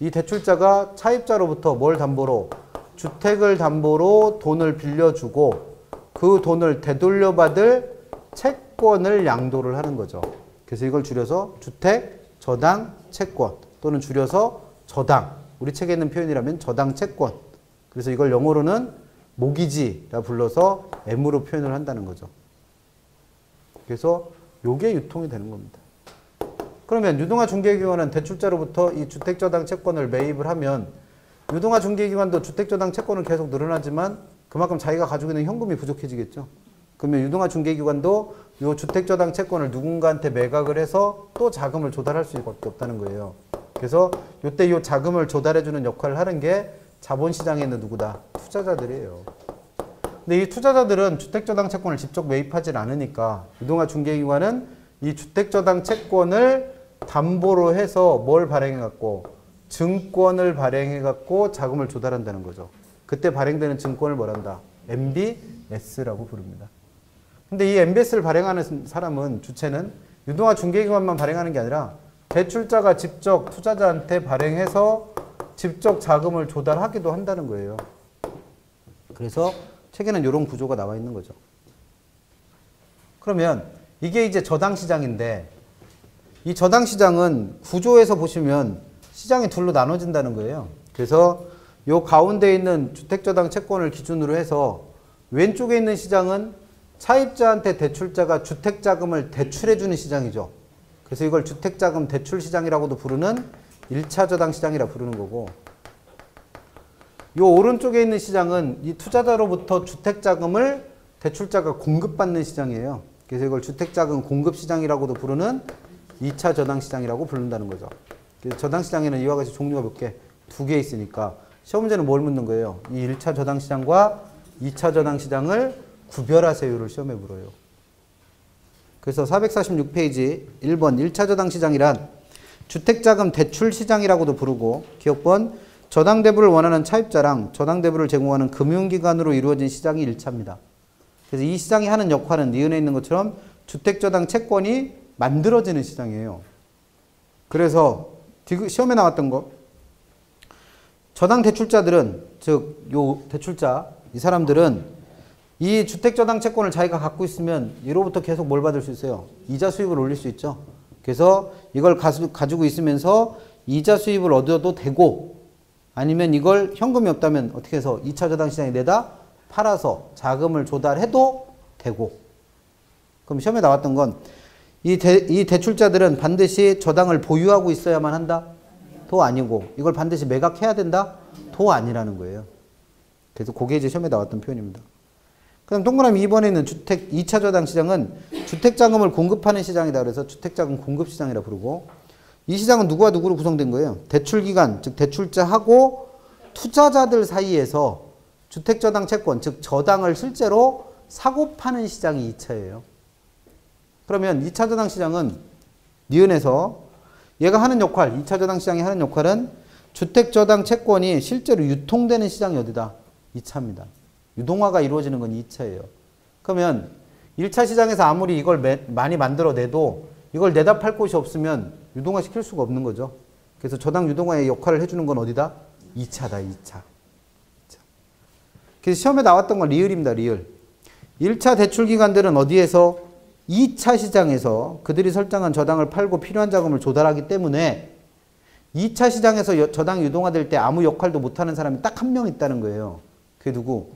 이 대출자가 차입자로부터 뭘 담보로? 주택을 담보로 돈을 빌려주고 그 돈을 되돌려받을 채권을 양도를 하는 거죠. 그래서 이걸 줄여서 주택, 저당, 채권 또는 줄여서 저당. 우리 책에 있는 표현이라면 저당 채권. 그래서 이걸 영어로는 모기지라 불러서 M으로 표현을 한다는 거죠. 그래서 요게 유통이 되는 겁니다. 그러면 유동화 중개기관은 대출자로부터 이 주택저당 채권을 매입을 하면 유동화 중개기관도 주택저당 채권은 계속 늘어나지만 그만큼 자기가 가지고 있는 현금이 부족해지겠죠. 그러면 유동화 중개기관도 이 주택저당 채권을 누군가한테 매각을 해서 또 자금을 조달할 수밖에 없다는 거예요. 그래서 이때 이 자금을 조달해주는 역할을 하는 게 자본시장에 있는 누구다? 투자자들이에요. 근데 이 투자자들은 주택저당 채권을 직접 매입하지 않으니까 유동화 중개기관은 이 주택저당 채권을 담보로 해서 뭘 발행해갖고 증권을 발행해갖고 자금을 조달한다는 거죠. 그때 발행되는 증권을 뭐란다? MBS라고 부릅니다. 근데 이 MBS를 발행하는 사람은 주체는 유동화 중개기관만 발행하는 게 아니라 대출자가 직접 투자자한테 발행해서 직접 자금을 조달하기도 한다는 거예요. 그래서 책에는 이런 구조가 나와 있는 거죠. 그러면 이게 이제 저당시장인데 이 저당시장은 구조에서 보시면 시장이 둘로 나눠진다는 거예요. 그래서 요 가운데 있는 주택저당 채권을 기준으로 해서 왼쪽에 있는 시장은 차입자한테 대출자가 주택자금을 대출해주는 시장이죠. 그래서 이걸 주택자금 대출시장이라고도 부르는 1차 저당시장이라 부르는 거고 요 오른쪽에 있는 시장은 이 투자자로부터 주택자금을 대출자가 공급받는 시장이에요. 그래서 이걸 주택자금 공급시장이라고도 부르는 2차 저당시장이라고 부른다는 거죠. 그래서 저당시장에는 이와 같이 종류가 몇 개? 2개 있으니까 시험 문제는 뭘 묻는 거예요? 이 1차 저당시장과 2차 저당시장을 구별하세요를 시험에 물어요. 그래서 446페이지 1번 1차 저당시장이란 주택자금 대출시장이라고도 부르고 기억번 저당대부를 원하는 차입자랑 저당대부를 제공하는 금융기관으로 이루어진 시장이 1차입니다. 그래서 이 시장이 하는 역할은 니은에 있는 것처럼 주택저당 채권이 만들어지는 시장이에요. 그래서 시험에 나왔던 거 저당 대출자들은 즉 요 대출자 이 사람들은 이 주택저당 채권을 자기가 갖고 있으면 이로부터 계속 뭘 받을 수 있어요? 이자 수입을 올릴 수 있죠. 그래서 이걸 가지고 있으면서 이자 수입을 얻어도 되고 아니면 이걸 현금이 없다면 어떻게 해서 2차 저당시장에 내다 팔아서 자금을 조달해도 되고 그럼 시험에 나왔던 건 이 대출자들은 반드시 저당을 보유하고 있어야만 한다? 도 아니고 이걸 반드시 매각해야 된다? 도 아니라는 거예요. 그래서 그게 이제 시험에 나왔던 표현입니다. 그럼 동그라미 2번에 있는 2차 저당 시장은 주택자금을 공급하는 시장이다. 그래서 주택자금 공급시장이라 부르고 이 시장은 누구와 누구로 구성된 거예요? 대출기관, 즉 대출자하고 투자자들 사이에서 주택저당 채권, 즉 저당을 실제로 사고 파는 시장이 2차예요. 그러면 2차 저당 시장은 니은에서 얘가 하는 역할, 2차 저당 시장이 하는 역할은 주택저당 채권이 실제로 유통되는 시장이 어디다? 2차입니다. 유동화가 이루어지는 건 2차예요. 그러면 1차 시장에서 아무리 이걸 많이 만들어내도 이걸 내다 팔 곳이 없으면 유동화 시킬 수가 없는 거죠. 그래서 저당 유동화의 역할을 해주는 건 어디다? 2차다, 2차. 그래서 시험에 나왔던 건 리을입니다, 리을. 1차 대출기관들은 어디에서? 2차 시장에서 그들이 설정한 저당을 팔고 필요한 자금을 조달하기 때문에 2차 시장에서 저당이 유동화될 때 아무 역할도 못하는 사람이 딱 한 명 있다는 거예요. 그게 누구?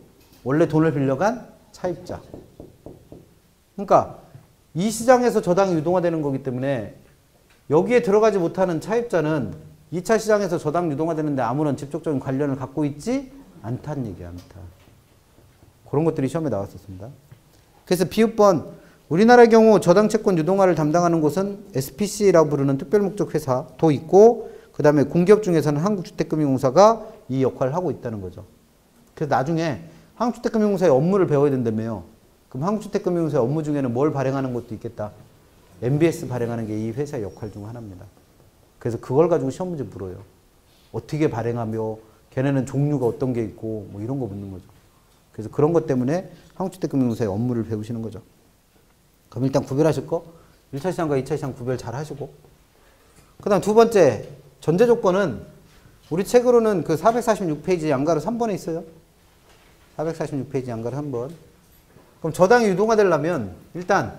원래 돈을 빌려간 차입자. 그러니까 이 시장에서 저당이 유동화되는 거기 때문에 여기에 들어가지 못하는 차입자는 2차 시장에서 저당 유동화되는데 아무런 직접적인 관련을 갖고 있지 않다는 얘기야. 않다. 그런 것들이 시험에 나왔었습니다. 그래서 비읍번 우리나라의 경우 저당채권 유동화를 담당하는 곳은 SPC라고 부르는 특별목적 회사도 있고 그 다음에 공기업 중에서는 한국주택금융공사가 이 역할을 하고 있다는 거죠. 그래서 나중에 한국주택금융공사의 업무를 배워야 된다며요. 그럼 한국주택금융공사의 업무 중에는 뭘 발행하는 것도 있겠다. MBS 발행하는 게 이 회사의 역할 중 하나입니다. 그래서 그걸 가지고 시험 문제 물어요. 어떻게 발행하며 걔네는 종류가 어떤 게 있고 뭐 이런 거 묻는 거죠. 그래서 그런 것 때문에 한국주택금융공사의 업무를 배우시는 거죠. 그럼 일단 구별하실 거 1차 시장과 2차 시장 구별 잘 하시고, 그 다음 두 번째 전제 조건은 우리 책으로는 그 446페이지 양가로 3번에 있어요. 446페이지 양가로 3번. 그럼 저당이 유동화되려면 일단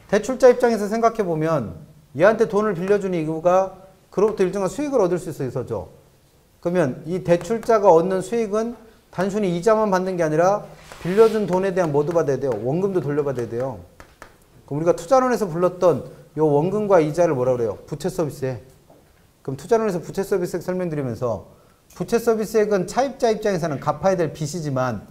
대출자 입장에서 생각해 보면 얘한테 돈을 빌려주는 이유가 그로부터 일정한 수익을 얻을 수 있어서죠. 그러면 이 대출자가 얻는 수익은 단순히 이자만 받는 게 아니라 빌려준 돈에 대한 뭐도 받아야 돼요. 원금도 돌려받아야 돼요. 그럼 우리가 투자론에서 불렀던 요 원금과 이자를 뭐라 그래요? 부채 서비스액. 그럼 투자론에서 부채 서비스액 설명드리면서 부채 서비스액은 차입자 입장에서는 갚아야 될 빚이지만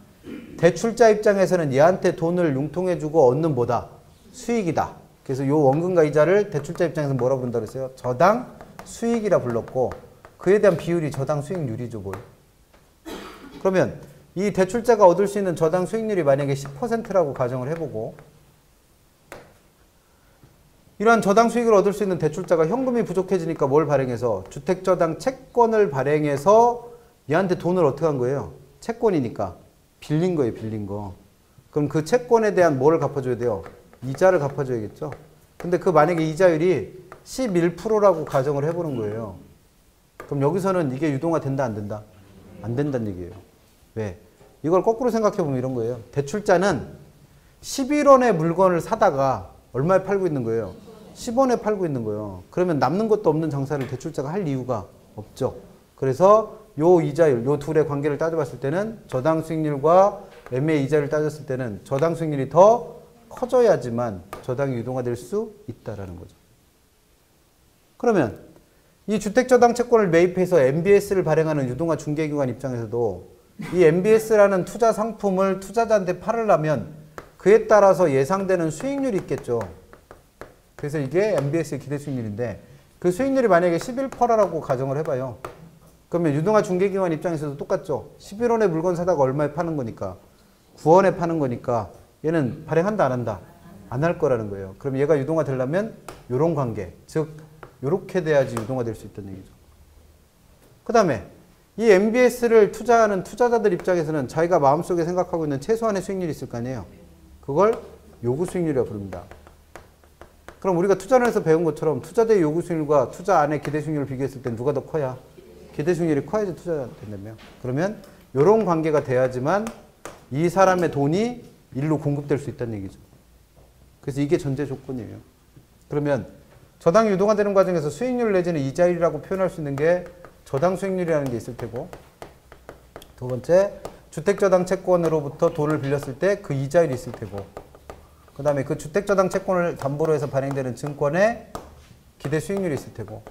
대출자 입장에서는 얘한테 돈을 융통해주고 얻는 뭐다? 수익이다. 그래서 요 원금과 이자를 대출자 입장에서 뭐라 부른다 그랬어요? 저당 수익이라 불렀고, 그에 대한 비율이 저당 수익률이죠, 뭘. 그러면 이 대출자가 얻을 수 있는 저당 수익률이 만약에 10%라고 가정을 해보고, 이러한 저당 수익을 얻을 수 있는 대출자가 현금이 부족해지니까 뭘 발행해서 주택저당 채권을 발행해서 얘한테 돈을 어떻게 한 거예요? 채권이니까 빌린 거예요, 빌린 거. 그럼 그 채권에 대한 뭐를 갚아줘야 돼요? 이자를 갚아줘야겠죠. 근데 그 만약에 이자율이 11%라고 가정을 해보는 거예요. 그럼 여기서는 이게 유동화 된다, 안 된다? 안 된다는 얘기예요. 왜? 이걸 거꾸로 생각해보면 이런 거예요. 대출자는 11원의 물건을 사다가 얼마에 팔고 있는 거예요? 10원에 팔고 있는 거예요. 그러면 남는 것도 없는 장사를 대출자가 할 이유가 없죠. 그래서 요 이자율, 요 둘의 관계를 따져봤을 때는 저당 수익률과 매매 이자율을 따졌을 때는 저당 수익률이 더 커져야지만 저당이 유동화될 수 있다라는 거죠. 그러면 이 주택저당 채권을 매입해서 MBS를 발행하는 유동화 중개기관 입장에서도 이 MBS라는 투자 상품을 투자자한테 팔으려면 그에 따라서 예상되는 수익률이 있겠죠. 그래서 이게 MBS의 기대 수익률인데, 그 수익률이 만약에 11%라고 가정을 해봐요. 그러면 유동화 중개기관 입장에서도 똑같죠. 11원에 물건 사다가 얼마에 파는 거니까 9원에 파는 거니까 얘는 발행한다, 안 한다? 안 할 거라는 거예요. 그럼 얘가 유동화 되려면 요런 관계, 즉 요렇게 돼야지 유동화 될 수 있다는 얘기죠. 그 다음에 이 MBS를 투자하는 투자자들 입장에서는 자기가 마음속에 생각하고 있는 최소한의 수익률이 있을 거 아니에요. 그걸 요구 수익률이라고 부릅니다. 그럼 우리가 투자론에서 배운 것처럼 투자자의 요구 수익률과 투자 안의 기대 수익률을 비교했을 때 누가 더 커야? 기대 수익률이 커야지 투자가 된다며. 그러면 요런 관계가 돼야지만 이 사람의 돈이 일로 공급될 수 있다는 얘기죠. 그래서 이게 전제 조건이에요. 그러면 저당 유동화 되는 과정에서 수익률 내지는 이자율이라고 표현할 수 있는 게 저당 수익률이라는 게 있을 테고, 두 번째 주택저당 채권으로부터 돈을 빌렸을 때 그 이자율이 있을 테고, 그 다음에 그 주택저당 채권을 담보로 해서 발행되는 증권의 기대 수익률이 있을 테고,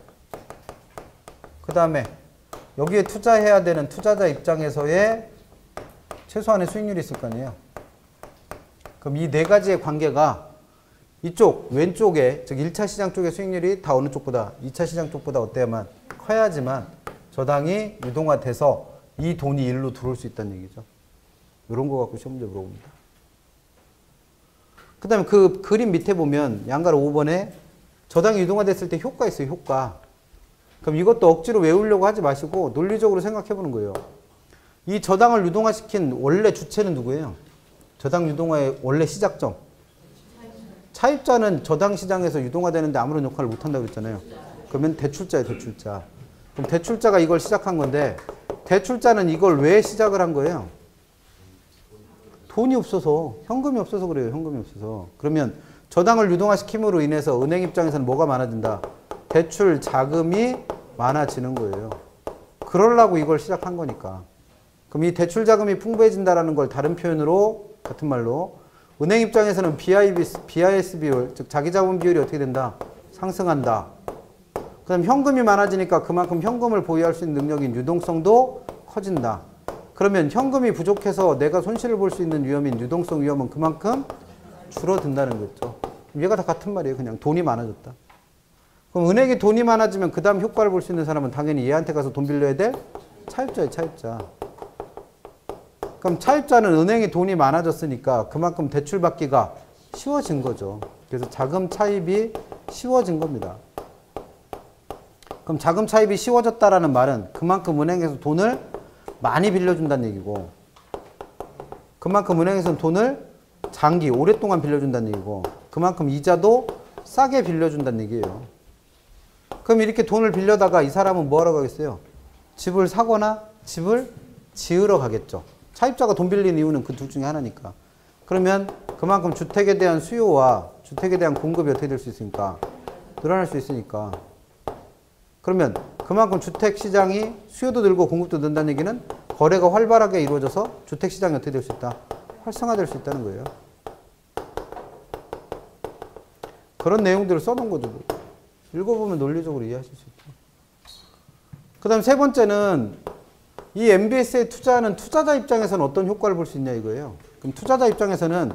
그 다음에 여기에 투자해야 되는 투자자 입장에서의 최소한의 수익률이 있을 거 아니에요. 그럼 이 네 가지의 관계가 이쪽 왼쪽에, 즉 1차 시장 쪽의 수익률이 다 어느 쪽보다 2차 시장 쪽보다 어때야만 커야지만 저당이 유동화돼서 이 돈이 일로 들어올 수 있다는 얘기죠. 이런 거 갖고 시험 문제 물어봅니다. 그 다음에 그 그림 밑에 보면 양가로 5번에 저당이 유동화됐을 때 효과 있어요, 효과. 그럼 이것도 억지로 외우려고 하지 마시고 논리적으로 생각해 보는 거예요. 이 저당을 유동화시킨 원래 주체는 누구예요? 저당 유동화의 원래 시작점. 차입자는 저당 시장에서 유동화되는데 아무런 역할을 못한다고 그랬잖아요. 그러면 대출자예요, 대출자. 그럼 대출자가 이걸 시작한 건데 대출자는 이걸 왜 시작을 한 거예요? 돈이 없어서, 현금이 없어서 그래요. 현금이 없어서. 그러면 저당을 유동화시킴으로 인해서 은행 입장에서는 뭐가 많아진다? 대출 자금이 많아지는 거예요. 그러려고 이걸 시작한 거니까. 그럼 이 대출 자금이 풍부해진다라는 걸 다른 표현으로, 같은 말로 은행 입장에서는 BIS 비율, 즉 자기자본 비율이 어떻게 된다? 상승한다. 그다음 현금이 많아지니까 그만큼 현금을 보유할 수 있는 능력인 유동성도 커진다. 그러면 현금이 부족해서 내가 손실을 볼 수 있는 위험인 유동성 위험은 그만큼 줄어든다는 거죠. 얘가 다 같은 말이에요. 그냥 돈이 많아졌다. 그럼 은행에 돈이 많아지면 그 다음 효과를 볼 수 있는 사람은 당연히 얘한테 가서 돈 빌려야 될 차입자예요, 차입자. 그럼 차입자는 은행에 돈이 많아졌으니까 그만큼 대출받기가 쉬워진 거죠. 그래서 자금 차입이 쉬워진 겁니다. 그럼 자금 차입이 쉬워졌다라는 말은 그만큼 은행에서 돈을 많이 빌려준다는 얘기고, 그만큼 은행에서는 돈을 장기, 오랫동안 빌려준다는 얘기고, 그만큼 이자도 싸게 빌려준다는 얘기예요. 그럼 이렇게 돈을 빌려다가 이 사람은 뭐 하러 가겠어요? 집을 사거나 집을 지으러 가겠죠. 차입자가 돈 빌리는 이유는 그 둘 중에 하나니까. 그러면 그만큼 주택에 대한 수요와 주택에 대한 공급이 어떻게 될 수 있으니까? 늘어날 수 있으니까. 그러면 그만큼 주택시장이 수요도 늘고 공급도 는다는 얘기는 거래가 활발하게 이루어져서 주택시장이 어떻게 될 수 있다? 활성화될 수 있다는 거예요. 그런 내용들을 써놓은 거죠. 읽어보면 논리적으로 이해하실 수 있죠. 그 다음 세 번째는 이 MBS에 투자하는 투자자 입장에서는 어떤 효과를 볼 수 있냐 이거예요. 그럼 투자자 입장에서는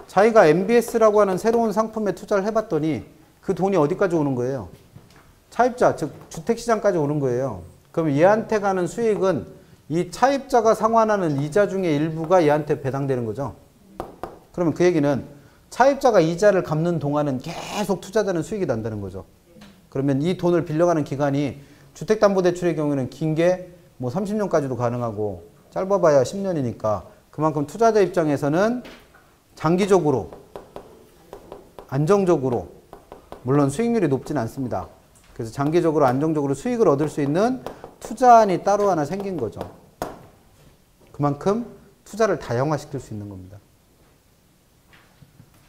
자기가 MBS라고 하는 새로운 상품에 투자를 해봤더니 그 돈이 어디까지 오는 거예요? 차입자, 즉 주택시장까지 오는 거예요. 그럼 얘한테 가는 수익은 이 차입자가 상환하는 이자 중에 일부가 얘한테 배당되는 거죠. 그러면 그 얘기는 차입자가 이자를 갚는 동안은 계속 투자자는 수익이 난다는 거죠. 그러면 이 돈을 빌려가는 기간이 주택담보대출의 경우에는 긴 게 뭐 30년까지도 가능하고 짧아봐야 10년이니까 그만큼 투자자 입장에서는 장기적으로 안정적으로 물론 수익률이 높지는 않습니다. 그래서 장기적으로 안정적으로 수익을 얻을 수 있는 투자안이 따로 하나 생긴 거죠. 그만큼 투자를 다양화시킬 수 있는 겁니다.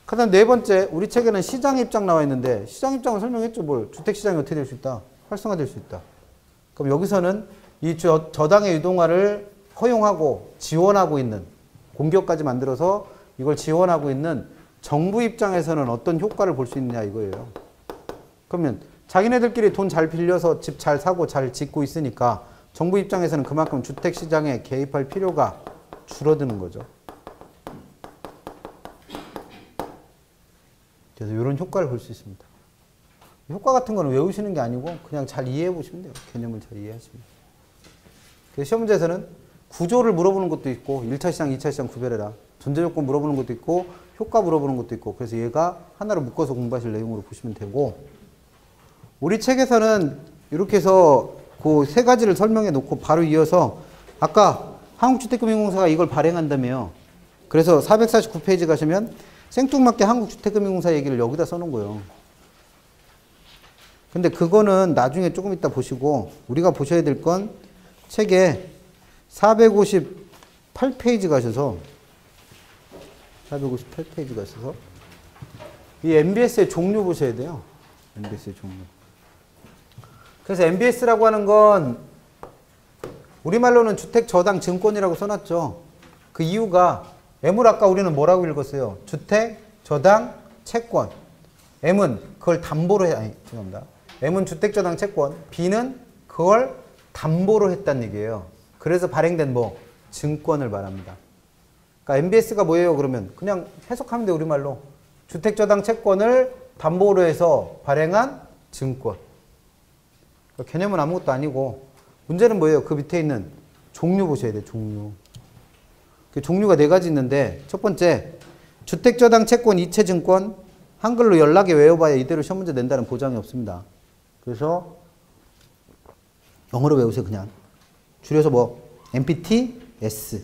그 다음 네 번째, 우리 책에는 시장 입장 나와 있는데 시장 입장을 설명했죠. 뭘? 주택시장이 어떻게 될 수 있다? 활성화될 수 있다. 그럼 여기서는 이 저당의 유동화를 허용하고 지원하고 있는 공기업까지 만들어서 이걸 지원하고 있는 정부 입장에서는 어떤 효과를 볼 수 있느냐 이거예요. 그러면 자기네들끼리 돈 잘 빌려서 집 잘 사고 잘 짓고 있으니까 정부 입장에서는 그만큼 주택시장에 개입할 필요가 줄어드는 거죠. 그래서 이런 효과를 볼 수 있습니다. 효과 같은 거는 외우시는 게 아니고 그냥 잘 이해해 보시면 돼요. 개념을 잘 이해하시면. 그래서 시험 문제에서는 구조를 물어보는 것도 있고 1차 시장, 2차 시장 구별해라. 전제조건 물어보는 것도 있고 효과 물어보는 것도 있고 그래서 얘가 하나로 묶어서 공부하실 내용으로 보시면 되고 우리 책에서는 이렇게 해서 그 세 가지를 설명해 놓고 바로 이어서 아까 한국주택금융공사가 이걸 발행한다며요. 그래서 449페이지 가시면 생뚱맞게 한국주택금융공사 얘기를 여기다 써놓은 거예요. 근데 그거는 나중에 조금 이따 보시고 우리가 보셔야 될 건 책에 458페이지 가셔서 458페이지 가셔서 이 MBS의 종류 보셔야 돼요. MBS의 종류. 그래서 MBS라고 하는 건 우리말로는 주택저당증권이라고 써놨죠. 그 이유가 M을 아까 우리는 뭐라고 읽었어요? 주택저당채권. M은 그걸 담보로 죄송합니다. M은 주택저당채권, B는 그걸 담보로 했다는 얘기예요. 그래서 발행된 뭐? 증권을 말합니다. 그러니까 MBS가 뭐예요? 그러면 그냥 해석하면 돼요. 우리말로. 주택저당채권을 담보로 해서 발행한 증권. 그러니까 개념은 아무것도 아니고 문제는 뭐예요? 그 밑에 있는 종류 보셔야 돼요. 종류. 그 종류가 네 가지 있는데 첫 번째 주택저당채권 이체증권 한글로 연락에 외워봐야 이대로 시험 문제 낸다는 보장이 없습니다. 그래서 영어로 외우세요. 그냥. 줄여서 뭐 MPTS.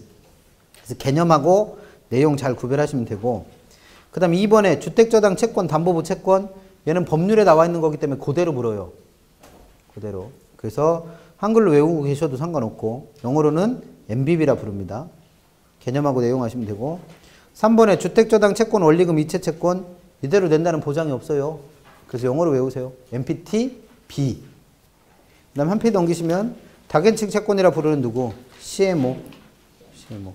그래서 개념하고 내용 잘 구별하시면 되고 그 다음에 2번에 주택저당채권 담보부 채권 얘는 법률에 나와 있는 거기 때문에 그대로 물어요. 그대로. 그래서 한글로 외우고 계셔도 상관없고 영어로는 MBB라 부릅니다. 개념하고 내용 하시면 되고 3번에 주택저당채권 원리금 이체채권 이대로 낸다는 보장이 없어요. 그래서 영어로 외우세요. MPTB. 그 다음 한 페이지 넘기시면 다개칭 채권이라 부르는 누구? CMO. CMO.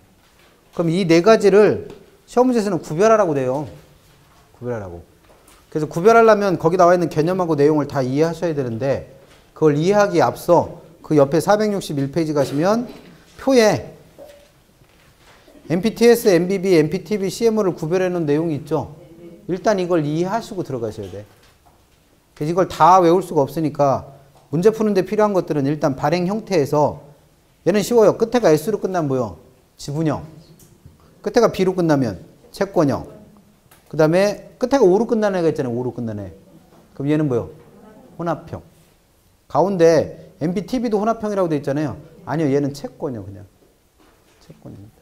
그럼 이 네 가지를 시험 문제에서는 구별하라고 돼요. 구별하라고. 그래서 구별하려면 거기 나와 있는 개념하고 내용을 다 이해하셔야 되는데 그걸 이해하기에 앞서 그 옆에 461페이지 가시면 표에 MPTS, MBB, MPTB, CMO를 구별해 놓은 내용이 있죠. 일단 이걸 이해하시고 들어가셔야 돼. 그래서 이걸 다 외울 수가 없으니까 문제 푸는데 필요한 것들은 일단 발행 형태에서 얘는 쉬워요. 끝에가 S로 끝나면 뭐요? 지분형. 끝에가 B로 끝나면 채권형. 그 다음에 끝에가 O로 끝나는 애가 있잖아요. O로 끝나는 애. 그럼 얘는 뭐요? 혼합형. 가운데 MPTB도 혼합형이라고 되어 있잖아요. 아니요. 얘는 채권이요. 그냥. 채권입니다.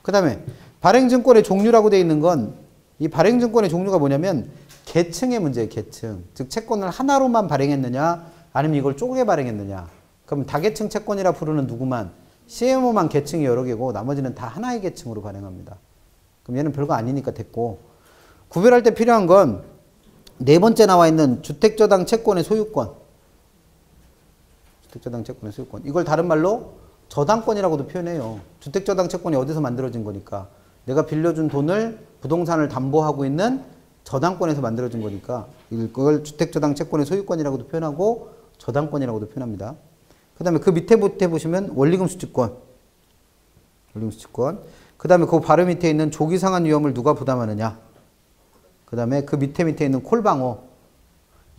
그 다음에 발행증권의 종류라고 되어 있는 건 이 발행증권의 종류가 뭐냐면 계층의 문제예요. 계층. 즉 채권을 하나로만 발행했느냐 아니면 이걸 쪼개 발행했느냐. 그럼 다계층 채권이라 부르는 누구만 CMO만 계층이 여러 개고 나머지는 다 하나의 계층으로 발행합니다. 그럼 얘는 별거 아니니까 됐고 구별할 때 필요한 건 네 번째 나와 있는 주택저당 채권의 소유권. 주택저당 채권의 소유권. 이걸 다른 말로 저당권이라고도 표현해요. 주택저당 채권이 어디서 만들어진 거니까. 내가 빌려준 돈을 부동산을 담보하고 있는 저당권에서 만들어진 거니까 이걸 주택저당 채권의 소유권이라고도 표현하고 저당권이라고도 표현합니다. 그 다음에 그 밑에 보시면 원리금 수취권. 원리금 수취권. 그 다음에 그 바로 밑에 있는 조기상환 위험을 누가 부담하느냐. 그 다음에 그 밑에 있는 콜방어.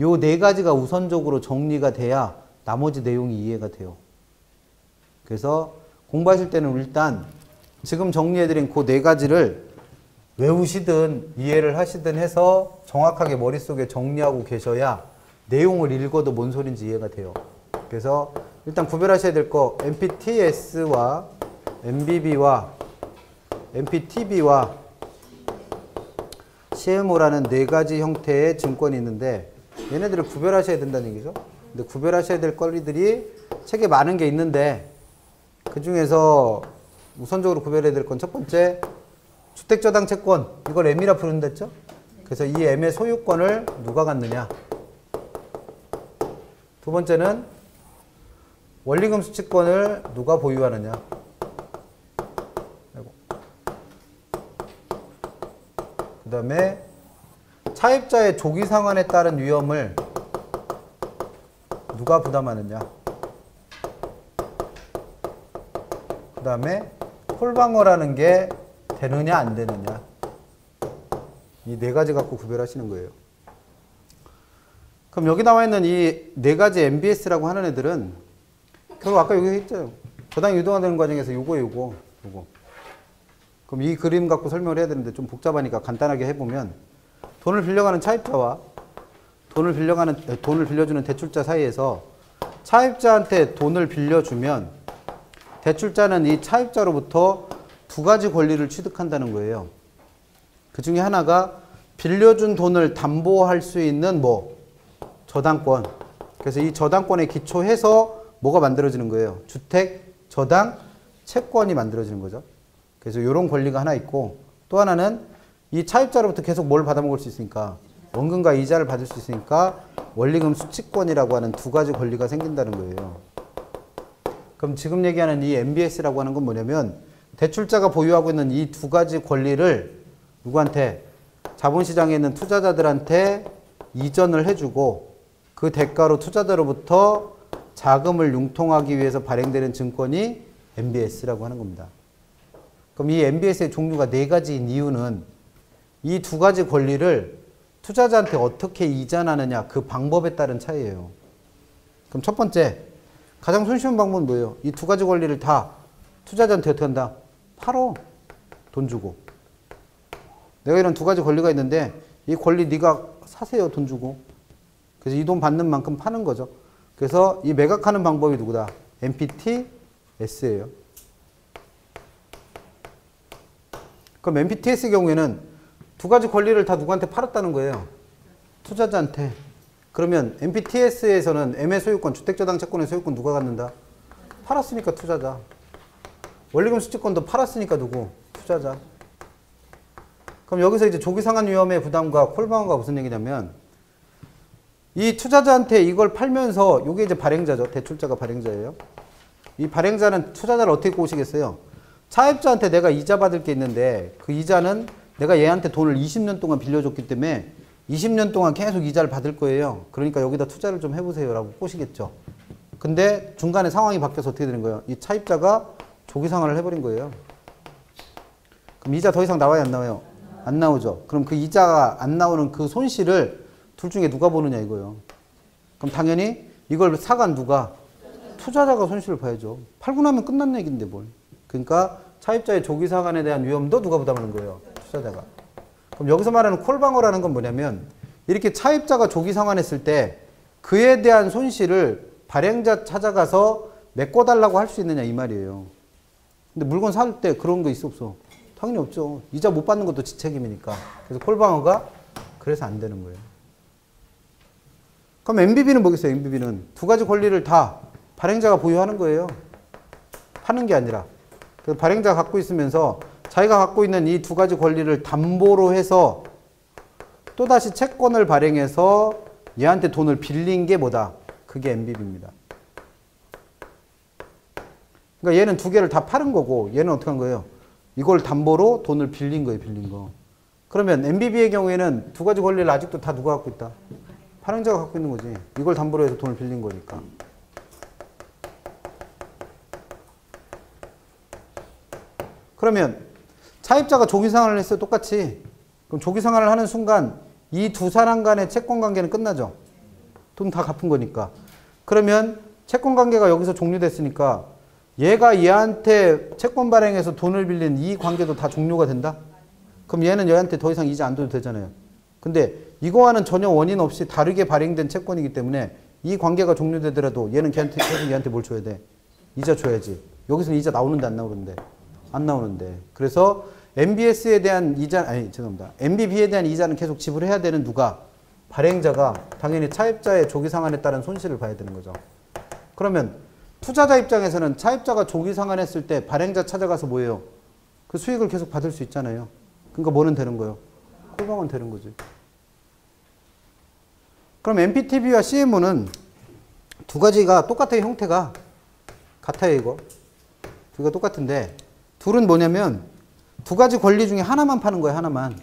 요 네 가지가 우선적으로 정리가 돼야 나머지 내용이 이해가 돼요. 그래서 공부하실 때는 일단 지금 정리해드린 그 네 가지를 외우시든 이해를 하시든 해서 정확하게 머릿속에 정리하고 계셔야 내용을 읽어도 뭔 소린지 이해가 돼요. 그래서 일단 구별하셔야 될 거 MPTS와 MBB와 MPTB와 CMO라는 네 가지 형태의 증권이 있는데 얘네들을 구별하셔야 된다는 얘기죠. 근데 구별하셔야 될 권리들이 책에 많은 게 있는데 그 중에서 우선적으로 구별해야 될 건 첫 번째 주택저당 채권 이걸 M이라 부른다 했죠. 그래서 이 M의 소유권을 누가 갖느냐. 두 번째는 원리금 수취권을 누가 보유하느냐. 그 다음에 차입자의 조기상환에 따른 위험을 누가 부담하느냐. 그 다음에 콜방어라는 게 되느냐 안 되느냐. 이 네 가지 갖고 구별하시는 거예요. 그럼 여기 나와 있는 이 네 가지 MBS라고 하는 애들은 결국 아까 여기 했죠. 저당이 유동화되는 과정에서 요거. 그럼 이 그림 갖고 설명을 해야 되는데 좀 복잡하니까 간단하게 해보면 돈을 빌려가는 차입자와 돈을 빌려주는 대출자 사이에서 차입자한테 돈을 빌려주면 대출자는 이 차입자로부터 두 가지 권리를 취득한다는 거예요. 그 중에 하나가 빌려준 돈을 담보할 수 있는 저당권. 그래서 이 저당권에 기초해서 뭐가 만들어지는 거예요? 주택, 저당, 채권이 만들어지는 거죠. 그래서 이런 권리가 하나 있고 또 하나는 이 차입자로부터 계속 뭘 받아먹을 수 있으니까 원금과 이자를 받을 수 있으니까 원리금 수취권이라고 하는 두 가지 권리가 생긴다는 거예요. 그럼 지금 얘기하는 이 MBS라고 하는 건 뭐냐면 대출자가 보유하고 있는 이 두 가지 권리를 누구한테? 자본시장에 있는 투자자들한테 이전을 해주고 그 대가로 투자자로부터 자금을 융통하기 위해서 발행되는 증권이 MBS라고 하는 겁니다. 그럼 이 MBS의 종류가 네 가지인 이유는 이 두 가지 권리를 투자자한테 어떻게 이전하느냐 그 방법에 따른 차이예요. 그럼 첫 번째 가장 손쉬운 방법은 뭐예요? 이 두 가지 권리를 다 투자자한테 어떻게 한다? 팔어. 돈 주고. 내가 이런 두 가지 권리가 있는데 이 권리 네가 사세요. 돈 주고. 그래서 이 돈 받는 만큼 파는 거죠. 그래서 이 매각하는 방법이 누구다? MPTS예요. 그럼 MPTS의 경우에는 두 가지 권리를 다 누구한테 팔았다는 거예요. 투자자한테. 그러면 MPTS에서는 M의 소유권, 주택저당 채권의 소유권 누가 갖는다? 팔았으니까 투자자. 원리금 수취권도 팔았으니까 누구? 투자자. 그럼 여기서 이제 조기상환 위험의 부담과 콜방어가 무슨 얘기냐면 이 투자자한테 이걸 팔면서 이게 이제 발행자죠. 대출자가 발행자예요. 이 발행자는 투자자를 어떻게 꼬시겠어요? 차입자한테 내가 이자 받을 게 있는데 그 이자는 내가 얘한테 돈을 20년 동안 빌려줬기 때문에 20년 동안 계속 이자를 받을 거예요. 그러니까 여기다 투자를 좀 해보세요 라고 꼬시겠죠. 근데 중간에 상황이 바뀌어서 어떻게 되는 거예요? 이 차입자가 조기상환을 해버린 거예요. 그럼 이자 더 이상 나와요 안 나와요? 안 나오죠. 그럼 그 이자가 안 나오는 그 손실을 둘 중에 누가 보느냐 이거예요. 그럼 당연히 이걸 사간 누가? 투자자가 손실을 봐야죠. 팔고 나면 끝난 얘기인데 뭘. 그러니까 차입자의 조기상환에 대한 위험도 누가 부담하는 거예요? 투자자가. 그럼 여기서 말하는 콜방어라는 건 뭐냐면 이렇게 차입자가 조기상환했을 때 그에 대한 손실을 발행자 찾아가서 메꿔달라고 할 수 있느냐 이 말이에요. 근데 물건 살 때 그런 거 있어 없어? 당연히 없죠. 이자 못 받는 것도 지 책임이니까. 그래서 콜방어가 그래서 안 되는 거예요. 그럼 MBB는 뭐겠어요? MBB는 두 가지 권리를 다 발행자가 보유하는 거예요. 파는 게 아니라. 그래서 발행자가 갖고 있으면서 자기가 갖고 있는 이 두 가지 권리를 담보로 해서 또다시 채권을 발행해서 얘한테 돈을 빌린 게 뭐다? 그게 MBB입니다. 그러니까 얘는 두 개를 다 파는 거고 얘는 어떻게 한 거예요? 이걸 담보로 돈을 빌린 거예요. 빌린 거. 그러면 MBB의 경우에는 두 가지 권리를 아직도 다 누가 갖고 있다? 발행자가 갖고 있는 거지. 이걸 담보로 해서 돈을 빌린 거니까. 그러면 차입자가 조기상환을 했어요. 똑같이. 그럼 조기상환을 하는 순간 이 두 사람 간의 채권 관계는 끝나죠. 돈 다 갚은 거니까. 그러면 채권 관계가 여기서 종료됐으니까 얘가 얘한테 채권 발행해서 돈을 빌린 이 관계도 다 종료가 된다? 그럼 얘는 얘한테 더 이상 이자 안 줘도 되잖아요. 근데 이거와는 전혀 원인 없이 다르게 발행된 채권이기 때문에 이 관계가 종료되더라도 얘는 계속 얘한테 뭘 줘야 돼? 이자 줘야지. 여기서는 이자 나오는데 안 나오는데? 안 나오는데. 그래서 MBS에 대한 이자, 아니, 죄송합니다. MBB에 대한 이자는 계속 지불해야 되는 누가? 발행자가 당연히 차입자의 조기상환에 따른 손실을 봐야 되는 거죠. 그러면 투자자 입장에서는 차입자가 조기상환했을 때 발행자 찾아가서 뭐예요? 그 수익을 계속 받을 수 있잖아요. 그러니까 뭐는 되는 거예요? 콜방은 되는 거지. 그럼 MPTB와 CMO는 두 가지가 똑같아요. 형태가 같아요. 이거 두 개가 똑같은데 둘은 뭐냐면 두 가지 권리 중에 하나만 파는 거예요. 하나만.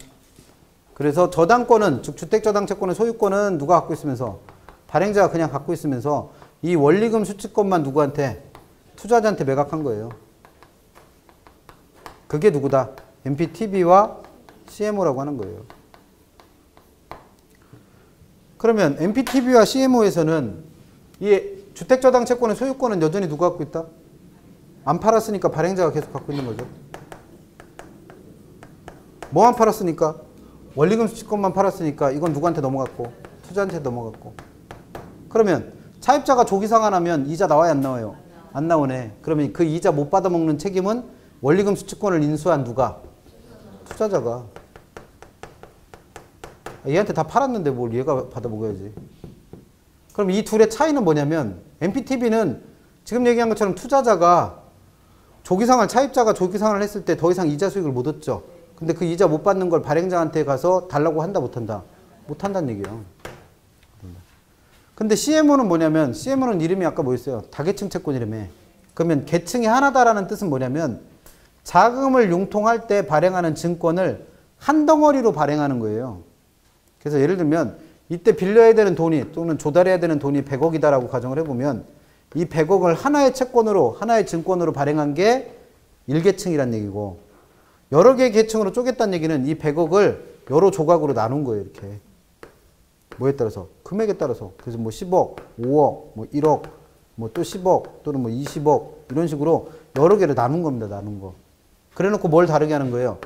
그래서 저당권은 즉 주택저당채권의 소유권은 누가 갖고 있으면서 발행자가 그냥 갖고 있으면서 이 원리금 수취권만 누구한테? 투자자한테 매각한 거예요. 그게 누구다? MPTB와 CMO라고 하는 거예요. 그러면 MPTB와 CMO에서는 이 주택저당채권의 소유권은 여전히 누가 갖고 있다? 안 팔았으니까 발행자가 계속 갖고 있는 거죠. 뭐 안 팔았으니까? 원리금 수취권만 팔았으니까 이건 누구한테 넘어갔고? 투자한테 넘어갔고. 그러면 차입자가 조기상환하면 이자 나와요? 안 나와요? 안 나오네. 그러면 그 이자 못 받아먹는 책임은 원리금 수취권을 인수한 누가? 투자자가. 얘한테 다 팔았는데 뭘 얘가 받아먹어야지. 그럼 이 둘의 차이는 뭐냐면 MPTB는 지금 얘기한 것처럼 투자자가 조기상환, 차입자가 조기상환을 했을 때 더 이상 이자 수익을 못 얻죠. 근데 그 이자 못 받는 걸 발행자한테 가서 달라고 한다 못한다? 못한다는 얘기예요. 근데 CMO는 뭐냐면 CMO는 이름이 아까 뭐였어요? 다계층 채권 이름에. 그러면 계층이 하나다라는 뜻은 뭐냐면 자금을 융통할 때 발행하는 증권을 한 덩어리로 발행하는 거예요. 그래서 예를 들면 이때 빌려야 되는 돈이 또는 조달해야 되는 돈이 100억이다라고 가정을 해보면 이 100억을 하나의 채권으로 하나의 증권으로 발행한 게 1계층이란 얘기고 여러 개의 계층으로 쪼갰다는 얘기는 이 100억을 여러 조각으로 나눈 거예요. 이렇게. 뭐에 따라서? 금액에 따라서. 그래서 뭐 10억, 5억, 뭐 1억, 뭐 또 10억 또는 뭐 20억 이런 식으로 여러 개를 나눈 겁니다. 나눈 거. 그래 놓고 뭘 다르게 하는 거예요?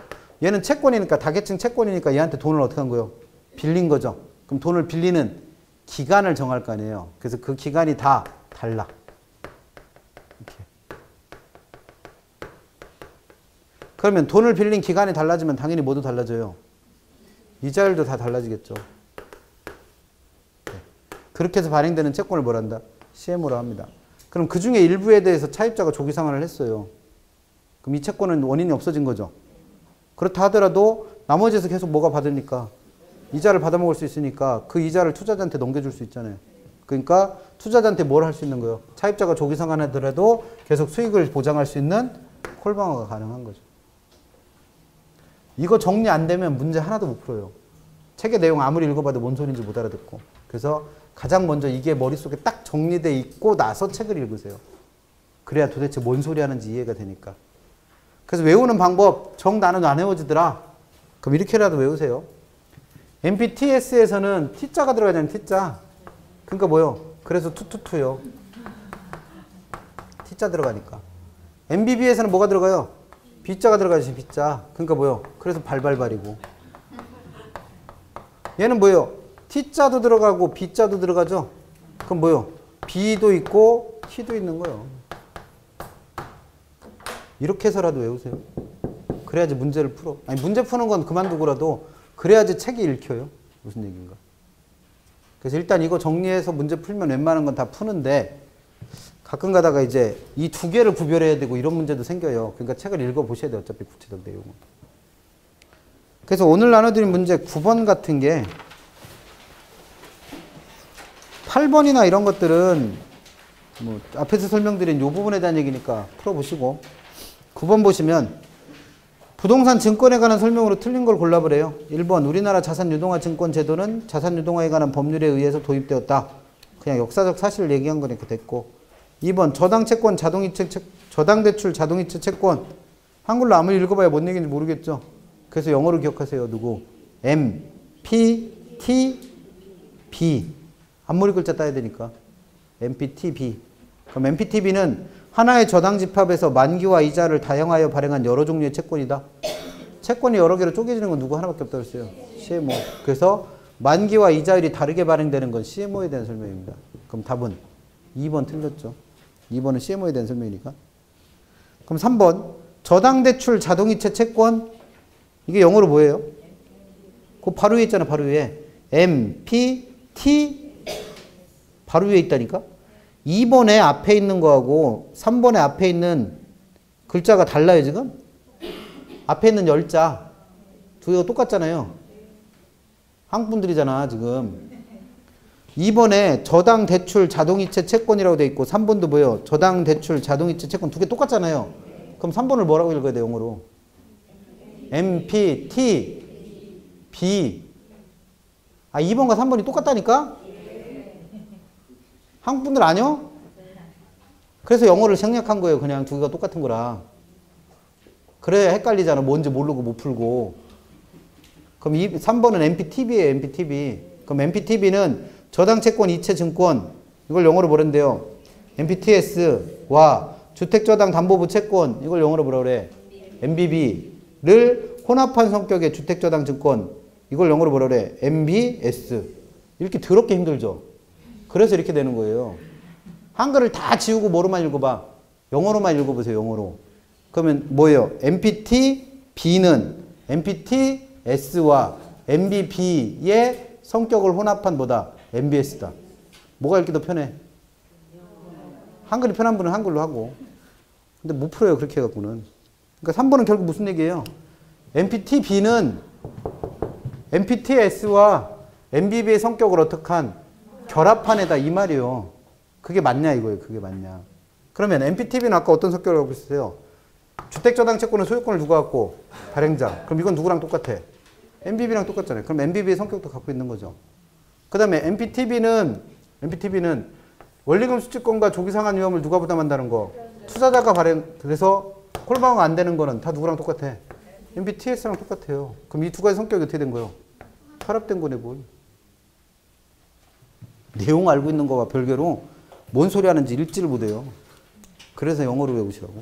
얘는 채권이니까 다계층 채권이니까 얘한테 돈을 어떻게 한 거예요? 빌린 거죠. 그럼 돈을 빌리는 기간을 정할 거 아니에요. 그래서 그 기간이 다 달라. 이렇게. 그러면 돈을 빌린 기간이 달라지면 당연히 뭐도 달라져요? 이자율도 다 달라지겠죠. 그렇게 해서 발행되는 채권을 뭐란다? CMO라 합니다. 그럼 그 중에 일부에 대해서 차입자가 조기상환을 했어요. 그럼 이 채권은 원인이 없어진 거죠. 그렇다 하더라도 나머지에서 계속 뭐가 받으니까 이자를 받아먹을 수 있으니까 그 이자를 투자자한테 넘겨줄 수 있잖아요. 그러니까 투자자한테 뭘 할 수 있는 거예요? 차입자가 조기상환하더라도 계속 수익을 보장할 수 있는 콜방어가 가능한 거죠. 이거 정리 안 되면 문제 하나도 못 풀어요. 책의 내용 아무리 읽어봐도 뭔 소리인지 못 알아듣고. 그래서 가장 먼저 이게 머릿속에 딱 정리돼 있고 나서 책을 읽으세요. 그래야 도대체 뭔 소리 하는지 이해가 되니까. 그래서 외우는 방법 정 나는 안 외워지더라. 그럼 이렇게라도 외우세요. MPTS에서는 T자가 들어가잖아요. T자. 그러니까 뭐요? 그래서 투투투요. T자 들어가니까. MBB에서는 뭐가 들어가요? B자가 들어가지. B자. 그러니까 뭐요? 그래서 발발발이고. 얘는 뭐예요? T자도 들어가고 B자도 들어가죠? 그럼 뭐요? B도 있고 T도 있는 거예요. 이렇게 해서라도 외우세요. 그래야지 문제를 풀어. 아니 문제 푸는 건 그만두고라도 그래야지 책이 읽혀요. 무슨 얘기인가. 그래서 일단 이거 정리해서 문제 풀면 웬만한 건 다 푸는데 가끔 가다가 이제 이 두 개를 구별해야 되고 이런 문제도 생겨요. 그러니까 책을 읽어보셔야 돼요. 어차피 구체적 내용은. 그래서 오늘 나눠드린 문제 9번 같은 게 8번이나 이런 것들은 뭐 앞에서 설명드린 이 부분에 대한 얘기니까 풀어보시고 9번 보시면 부동산 증권에 관한 설명으로 틀린 걸 골라보래요. 1번 우리나라 자산유동화 증권 제도는 자산유동화에 관한 법률에 의해서 도입되었다. 그냥 역사적 사실을 얘기한 거니까 됐고 2번 저당채권 저당대출 자동이체 채권 한글로 아무리 읽어봐야 뭔 얘기인지 모르겠죠. 그래서 영어로 기억하세요. 누구? M, P, T, B 앞머리 글자 따야 되니까 MPTB. 그럼 MPTB는 하나의 저당 집합에서 만기와 이자를 다양하여 발행한 여러 종류의 채권이다. 채권이 여러 개로 쪼개지는 건 누구 하나밖에 없다고 했어요. CMO. 그래서 만기와 이자율이 다르게 발행되는 건 CMO에 대한 설명입니다. 그럼 답은 2번 틀렸죠. 2번은 CMO에 대한 설명이니까. 그럼 3번 저당대출 자동이체 채권 이게 영어로 뭐예요? 그 바로 위에 있잖아. 바로 위에 MPT 바로 위에 있다니까. 2번에 앞에 있는 거하고 3번에 앞에 있는 글자가 달라요 지금? 앞에 있는 열자 두 개가 똑같잖아요. 한국 분들이잖아 지금. 2번에 저당대출 자동이체 채권이라고 돼 있고 3번도 뭐예요? 저당대출 자동이체 채권 두 개 똑같잖아요. 그럼 3번을 뭐라고 읽어야 돼 영어로? MPT B. 아 2번과 3번이 똑같다니까? 한국 분들 아니요? 그래서 영어를 생략한 거예요. 그냥 두 개가 똑같은 거라. 그래야 헷갈리잖아. 뭔지 모르고 못 풀고. 그럼 3번은 MPTB예요. MPTB. 그럼 MPTB는 저당채권 이체증권 이걸 영어로 뭐란대요? MPTS와 주택저당담보부 채권 이걸 영어로 뭐라 그래? MBB를 혼합한 성격의 주택저당증권 이걸 영어로 뭐라 그래? MBS. 이렇게 더럽게 힘들죠? 그래서 이렇게 되는 거예요. 한글을 다 지우고 뭐로만 읽어봐? 영어로만 읽어보세요. 영어로. 그러면 뭐예요? MPT-B는 MPT-S와 MBB의 성격을 혼합한 뭐다? MBS다. 뭐가 읽기 더 편해? 한글이 편한 분은 한글로 하고. 근데 못 풀어요. 그렇게 해갖고는. 그러니까 3번은 결국 무슨 얘기예요? MPT-B는 MPT-S와 MBB의 성격을 어떻게 한 결합한 애다 이 말이에요. 그게 맞냐 이거예요. 그게 맞냐. 그러면 MPTB는 아까 어떤 성격을 갖고 있어요? 주택저당채권은 소유권을 누가 갖고? 발행자. 그럼 이건 누구랑 똑같아? MBB랑 똑같잖아요. 그럼 MBB의 성격도 갖고 있는 거죠. 그 다음에 MPTB는 원리금 수취권과 조기상환 위험을 누가 부담한다는 거? 투자자가 발행. 그래서 콜바우가 안 되는 거는 다 누구랑 똑같아? MPTS랑 똑같아요. 그럼 이 두 가지 성격이 어떻게 된 거예요? 결합된 거네 뭘. 내용 알고 있는 거와 별개로 뭔 소리 하는지 읽지를 못해요. 그래서 영어로 외우시라고.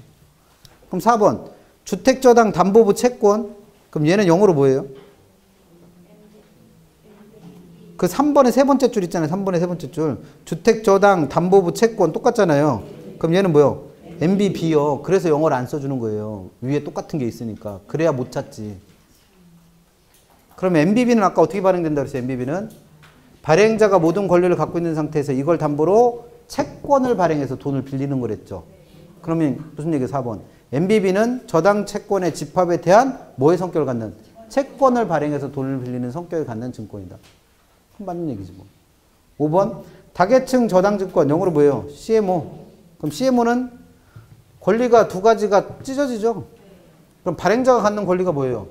그럼 4번 주택저당담보부 채권. 그럼 얘는 영어로 뭐예요? 그 3번의 세 번째 줄 있잖아요. 3번의 세 번째 줄. 주택저당담보부 채권 똑같잖아요. 그럼 얘는 뭐요? MBB요. 그래서 영어를 안 써주는 거예요. 위에 똑같은 게 있으니까. 그래야 못 찾지. 그러면 MBB는 아까 어떻게 발행된다 그랬어요? MBB는 발행자가 모든 권리를 갖고 있는 상태에서 이걸 담보로 채권을 발행해서 돈을 빌리는 거랬죠. 그러면 무슨 얘기예요? 4번. MBB는 저당 채권의 집합에 대한 뭐의 성격을 갖는? 채권을 발행해서 돈을 빌리는 성격을 갖는 증권이다. 맞는 얘기지 뭐. 5번. 다계층 저당증권. 영어로 뭐예요? CMO. 그럼 CMO는 권리가 두 가지가 찢어지죠. 그럼 발행자가 갖는 권리가 뭐예요?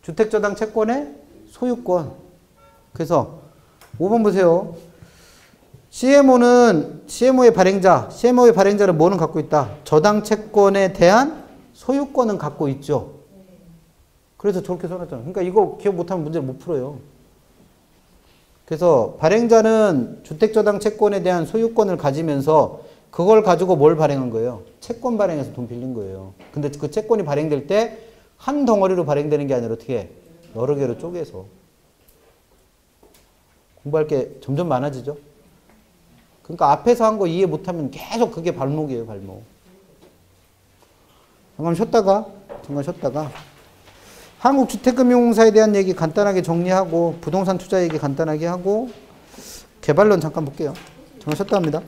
주택저당 채권의 소유권. 그래서 5번 보세요. CMO의 발행자는 뭐는 갖고 있다? 저당 채권에 대한 소유권은 갖고 있죠. 그래서 저렇게 써놨잖아요. 그러니까 이거 기억 못하면 문제를 못 풀어요. 그래서 발행자는 주택저당 채권에 대한 소유권을 가지면서 그걸 가지고 뭘 발행한 거예요? 채권 발행해서 돈 빌린 거예요. 근데 그 채권이 발행될 때 한 덩어리로 발행되는 게 아니라 어떻게 해? 여러 개로 쪼개서. 공부할 게 점점 많아지죠. 그러니까 앞에서 한 거 이해 못하면 계속 그게 발목이에요. 발목. 잠깐 쉬었다가 한국주택금융공사에 대한 얘기 간단하게 정리하고 부동산 투자 얘기 간단하게 하고 개발론 잠깐 볼게요. 잠깐 쉬었다 합니다.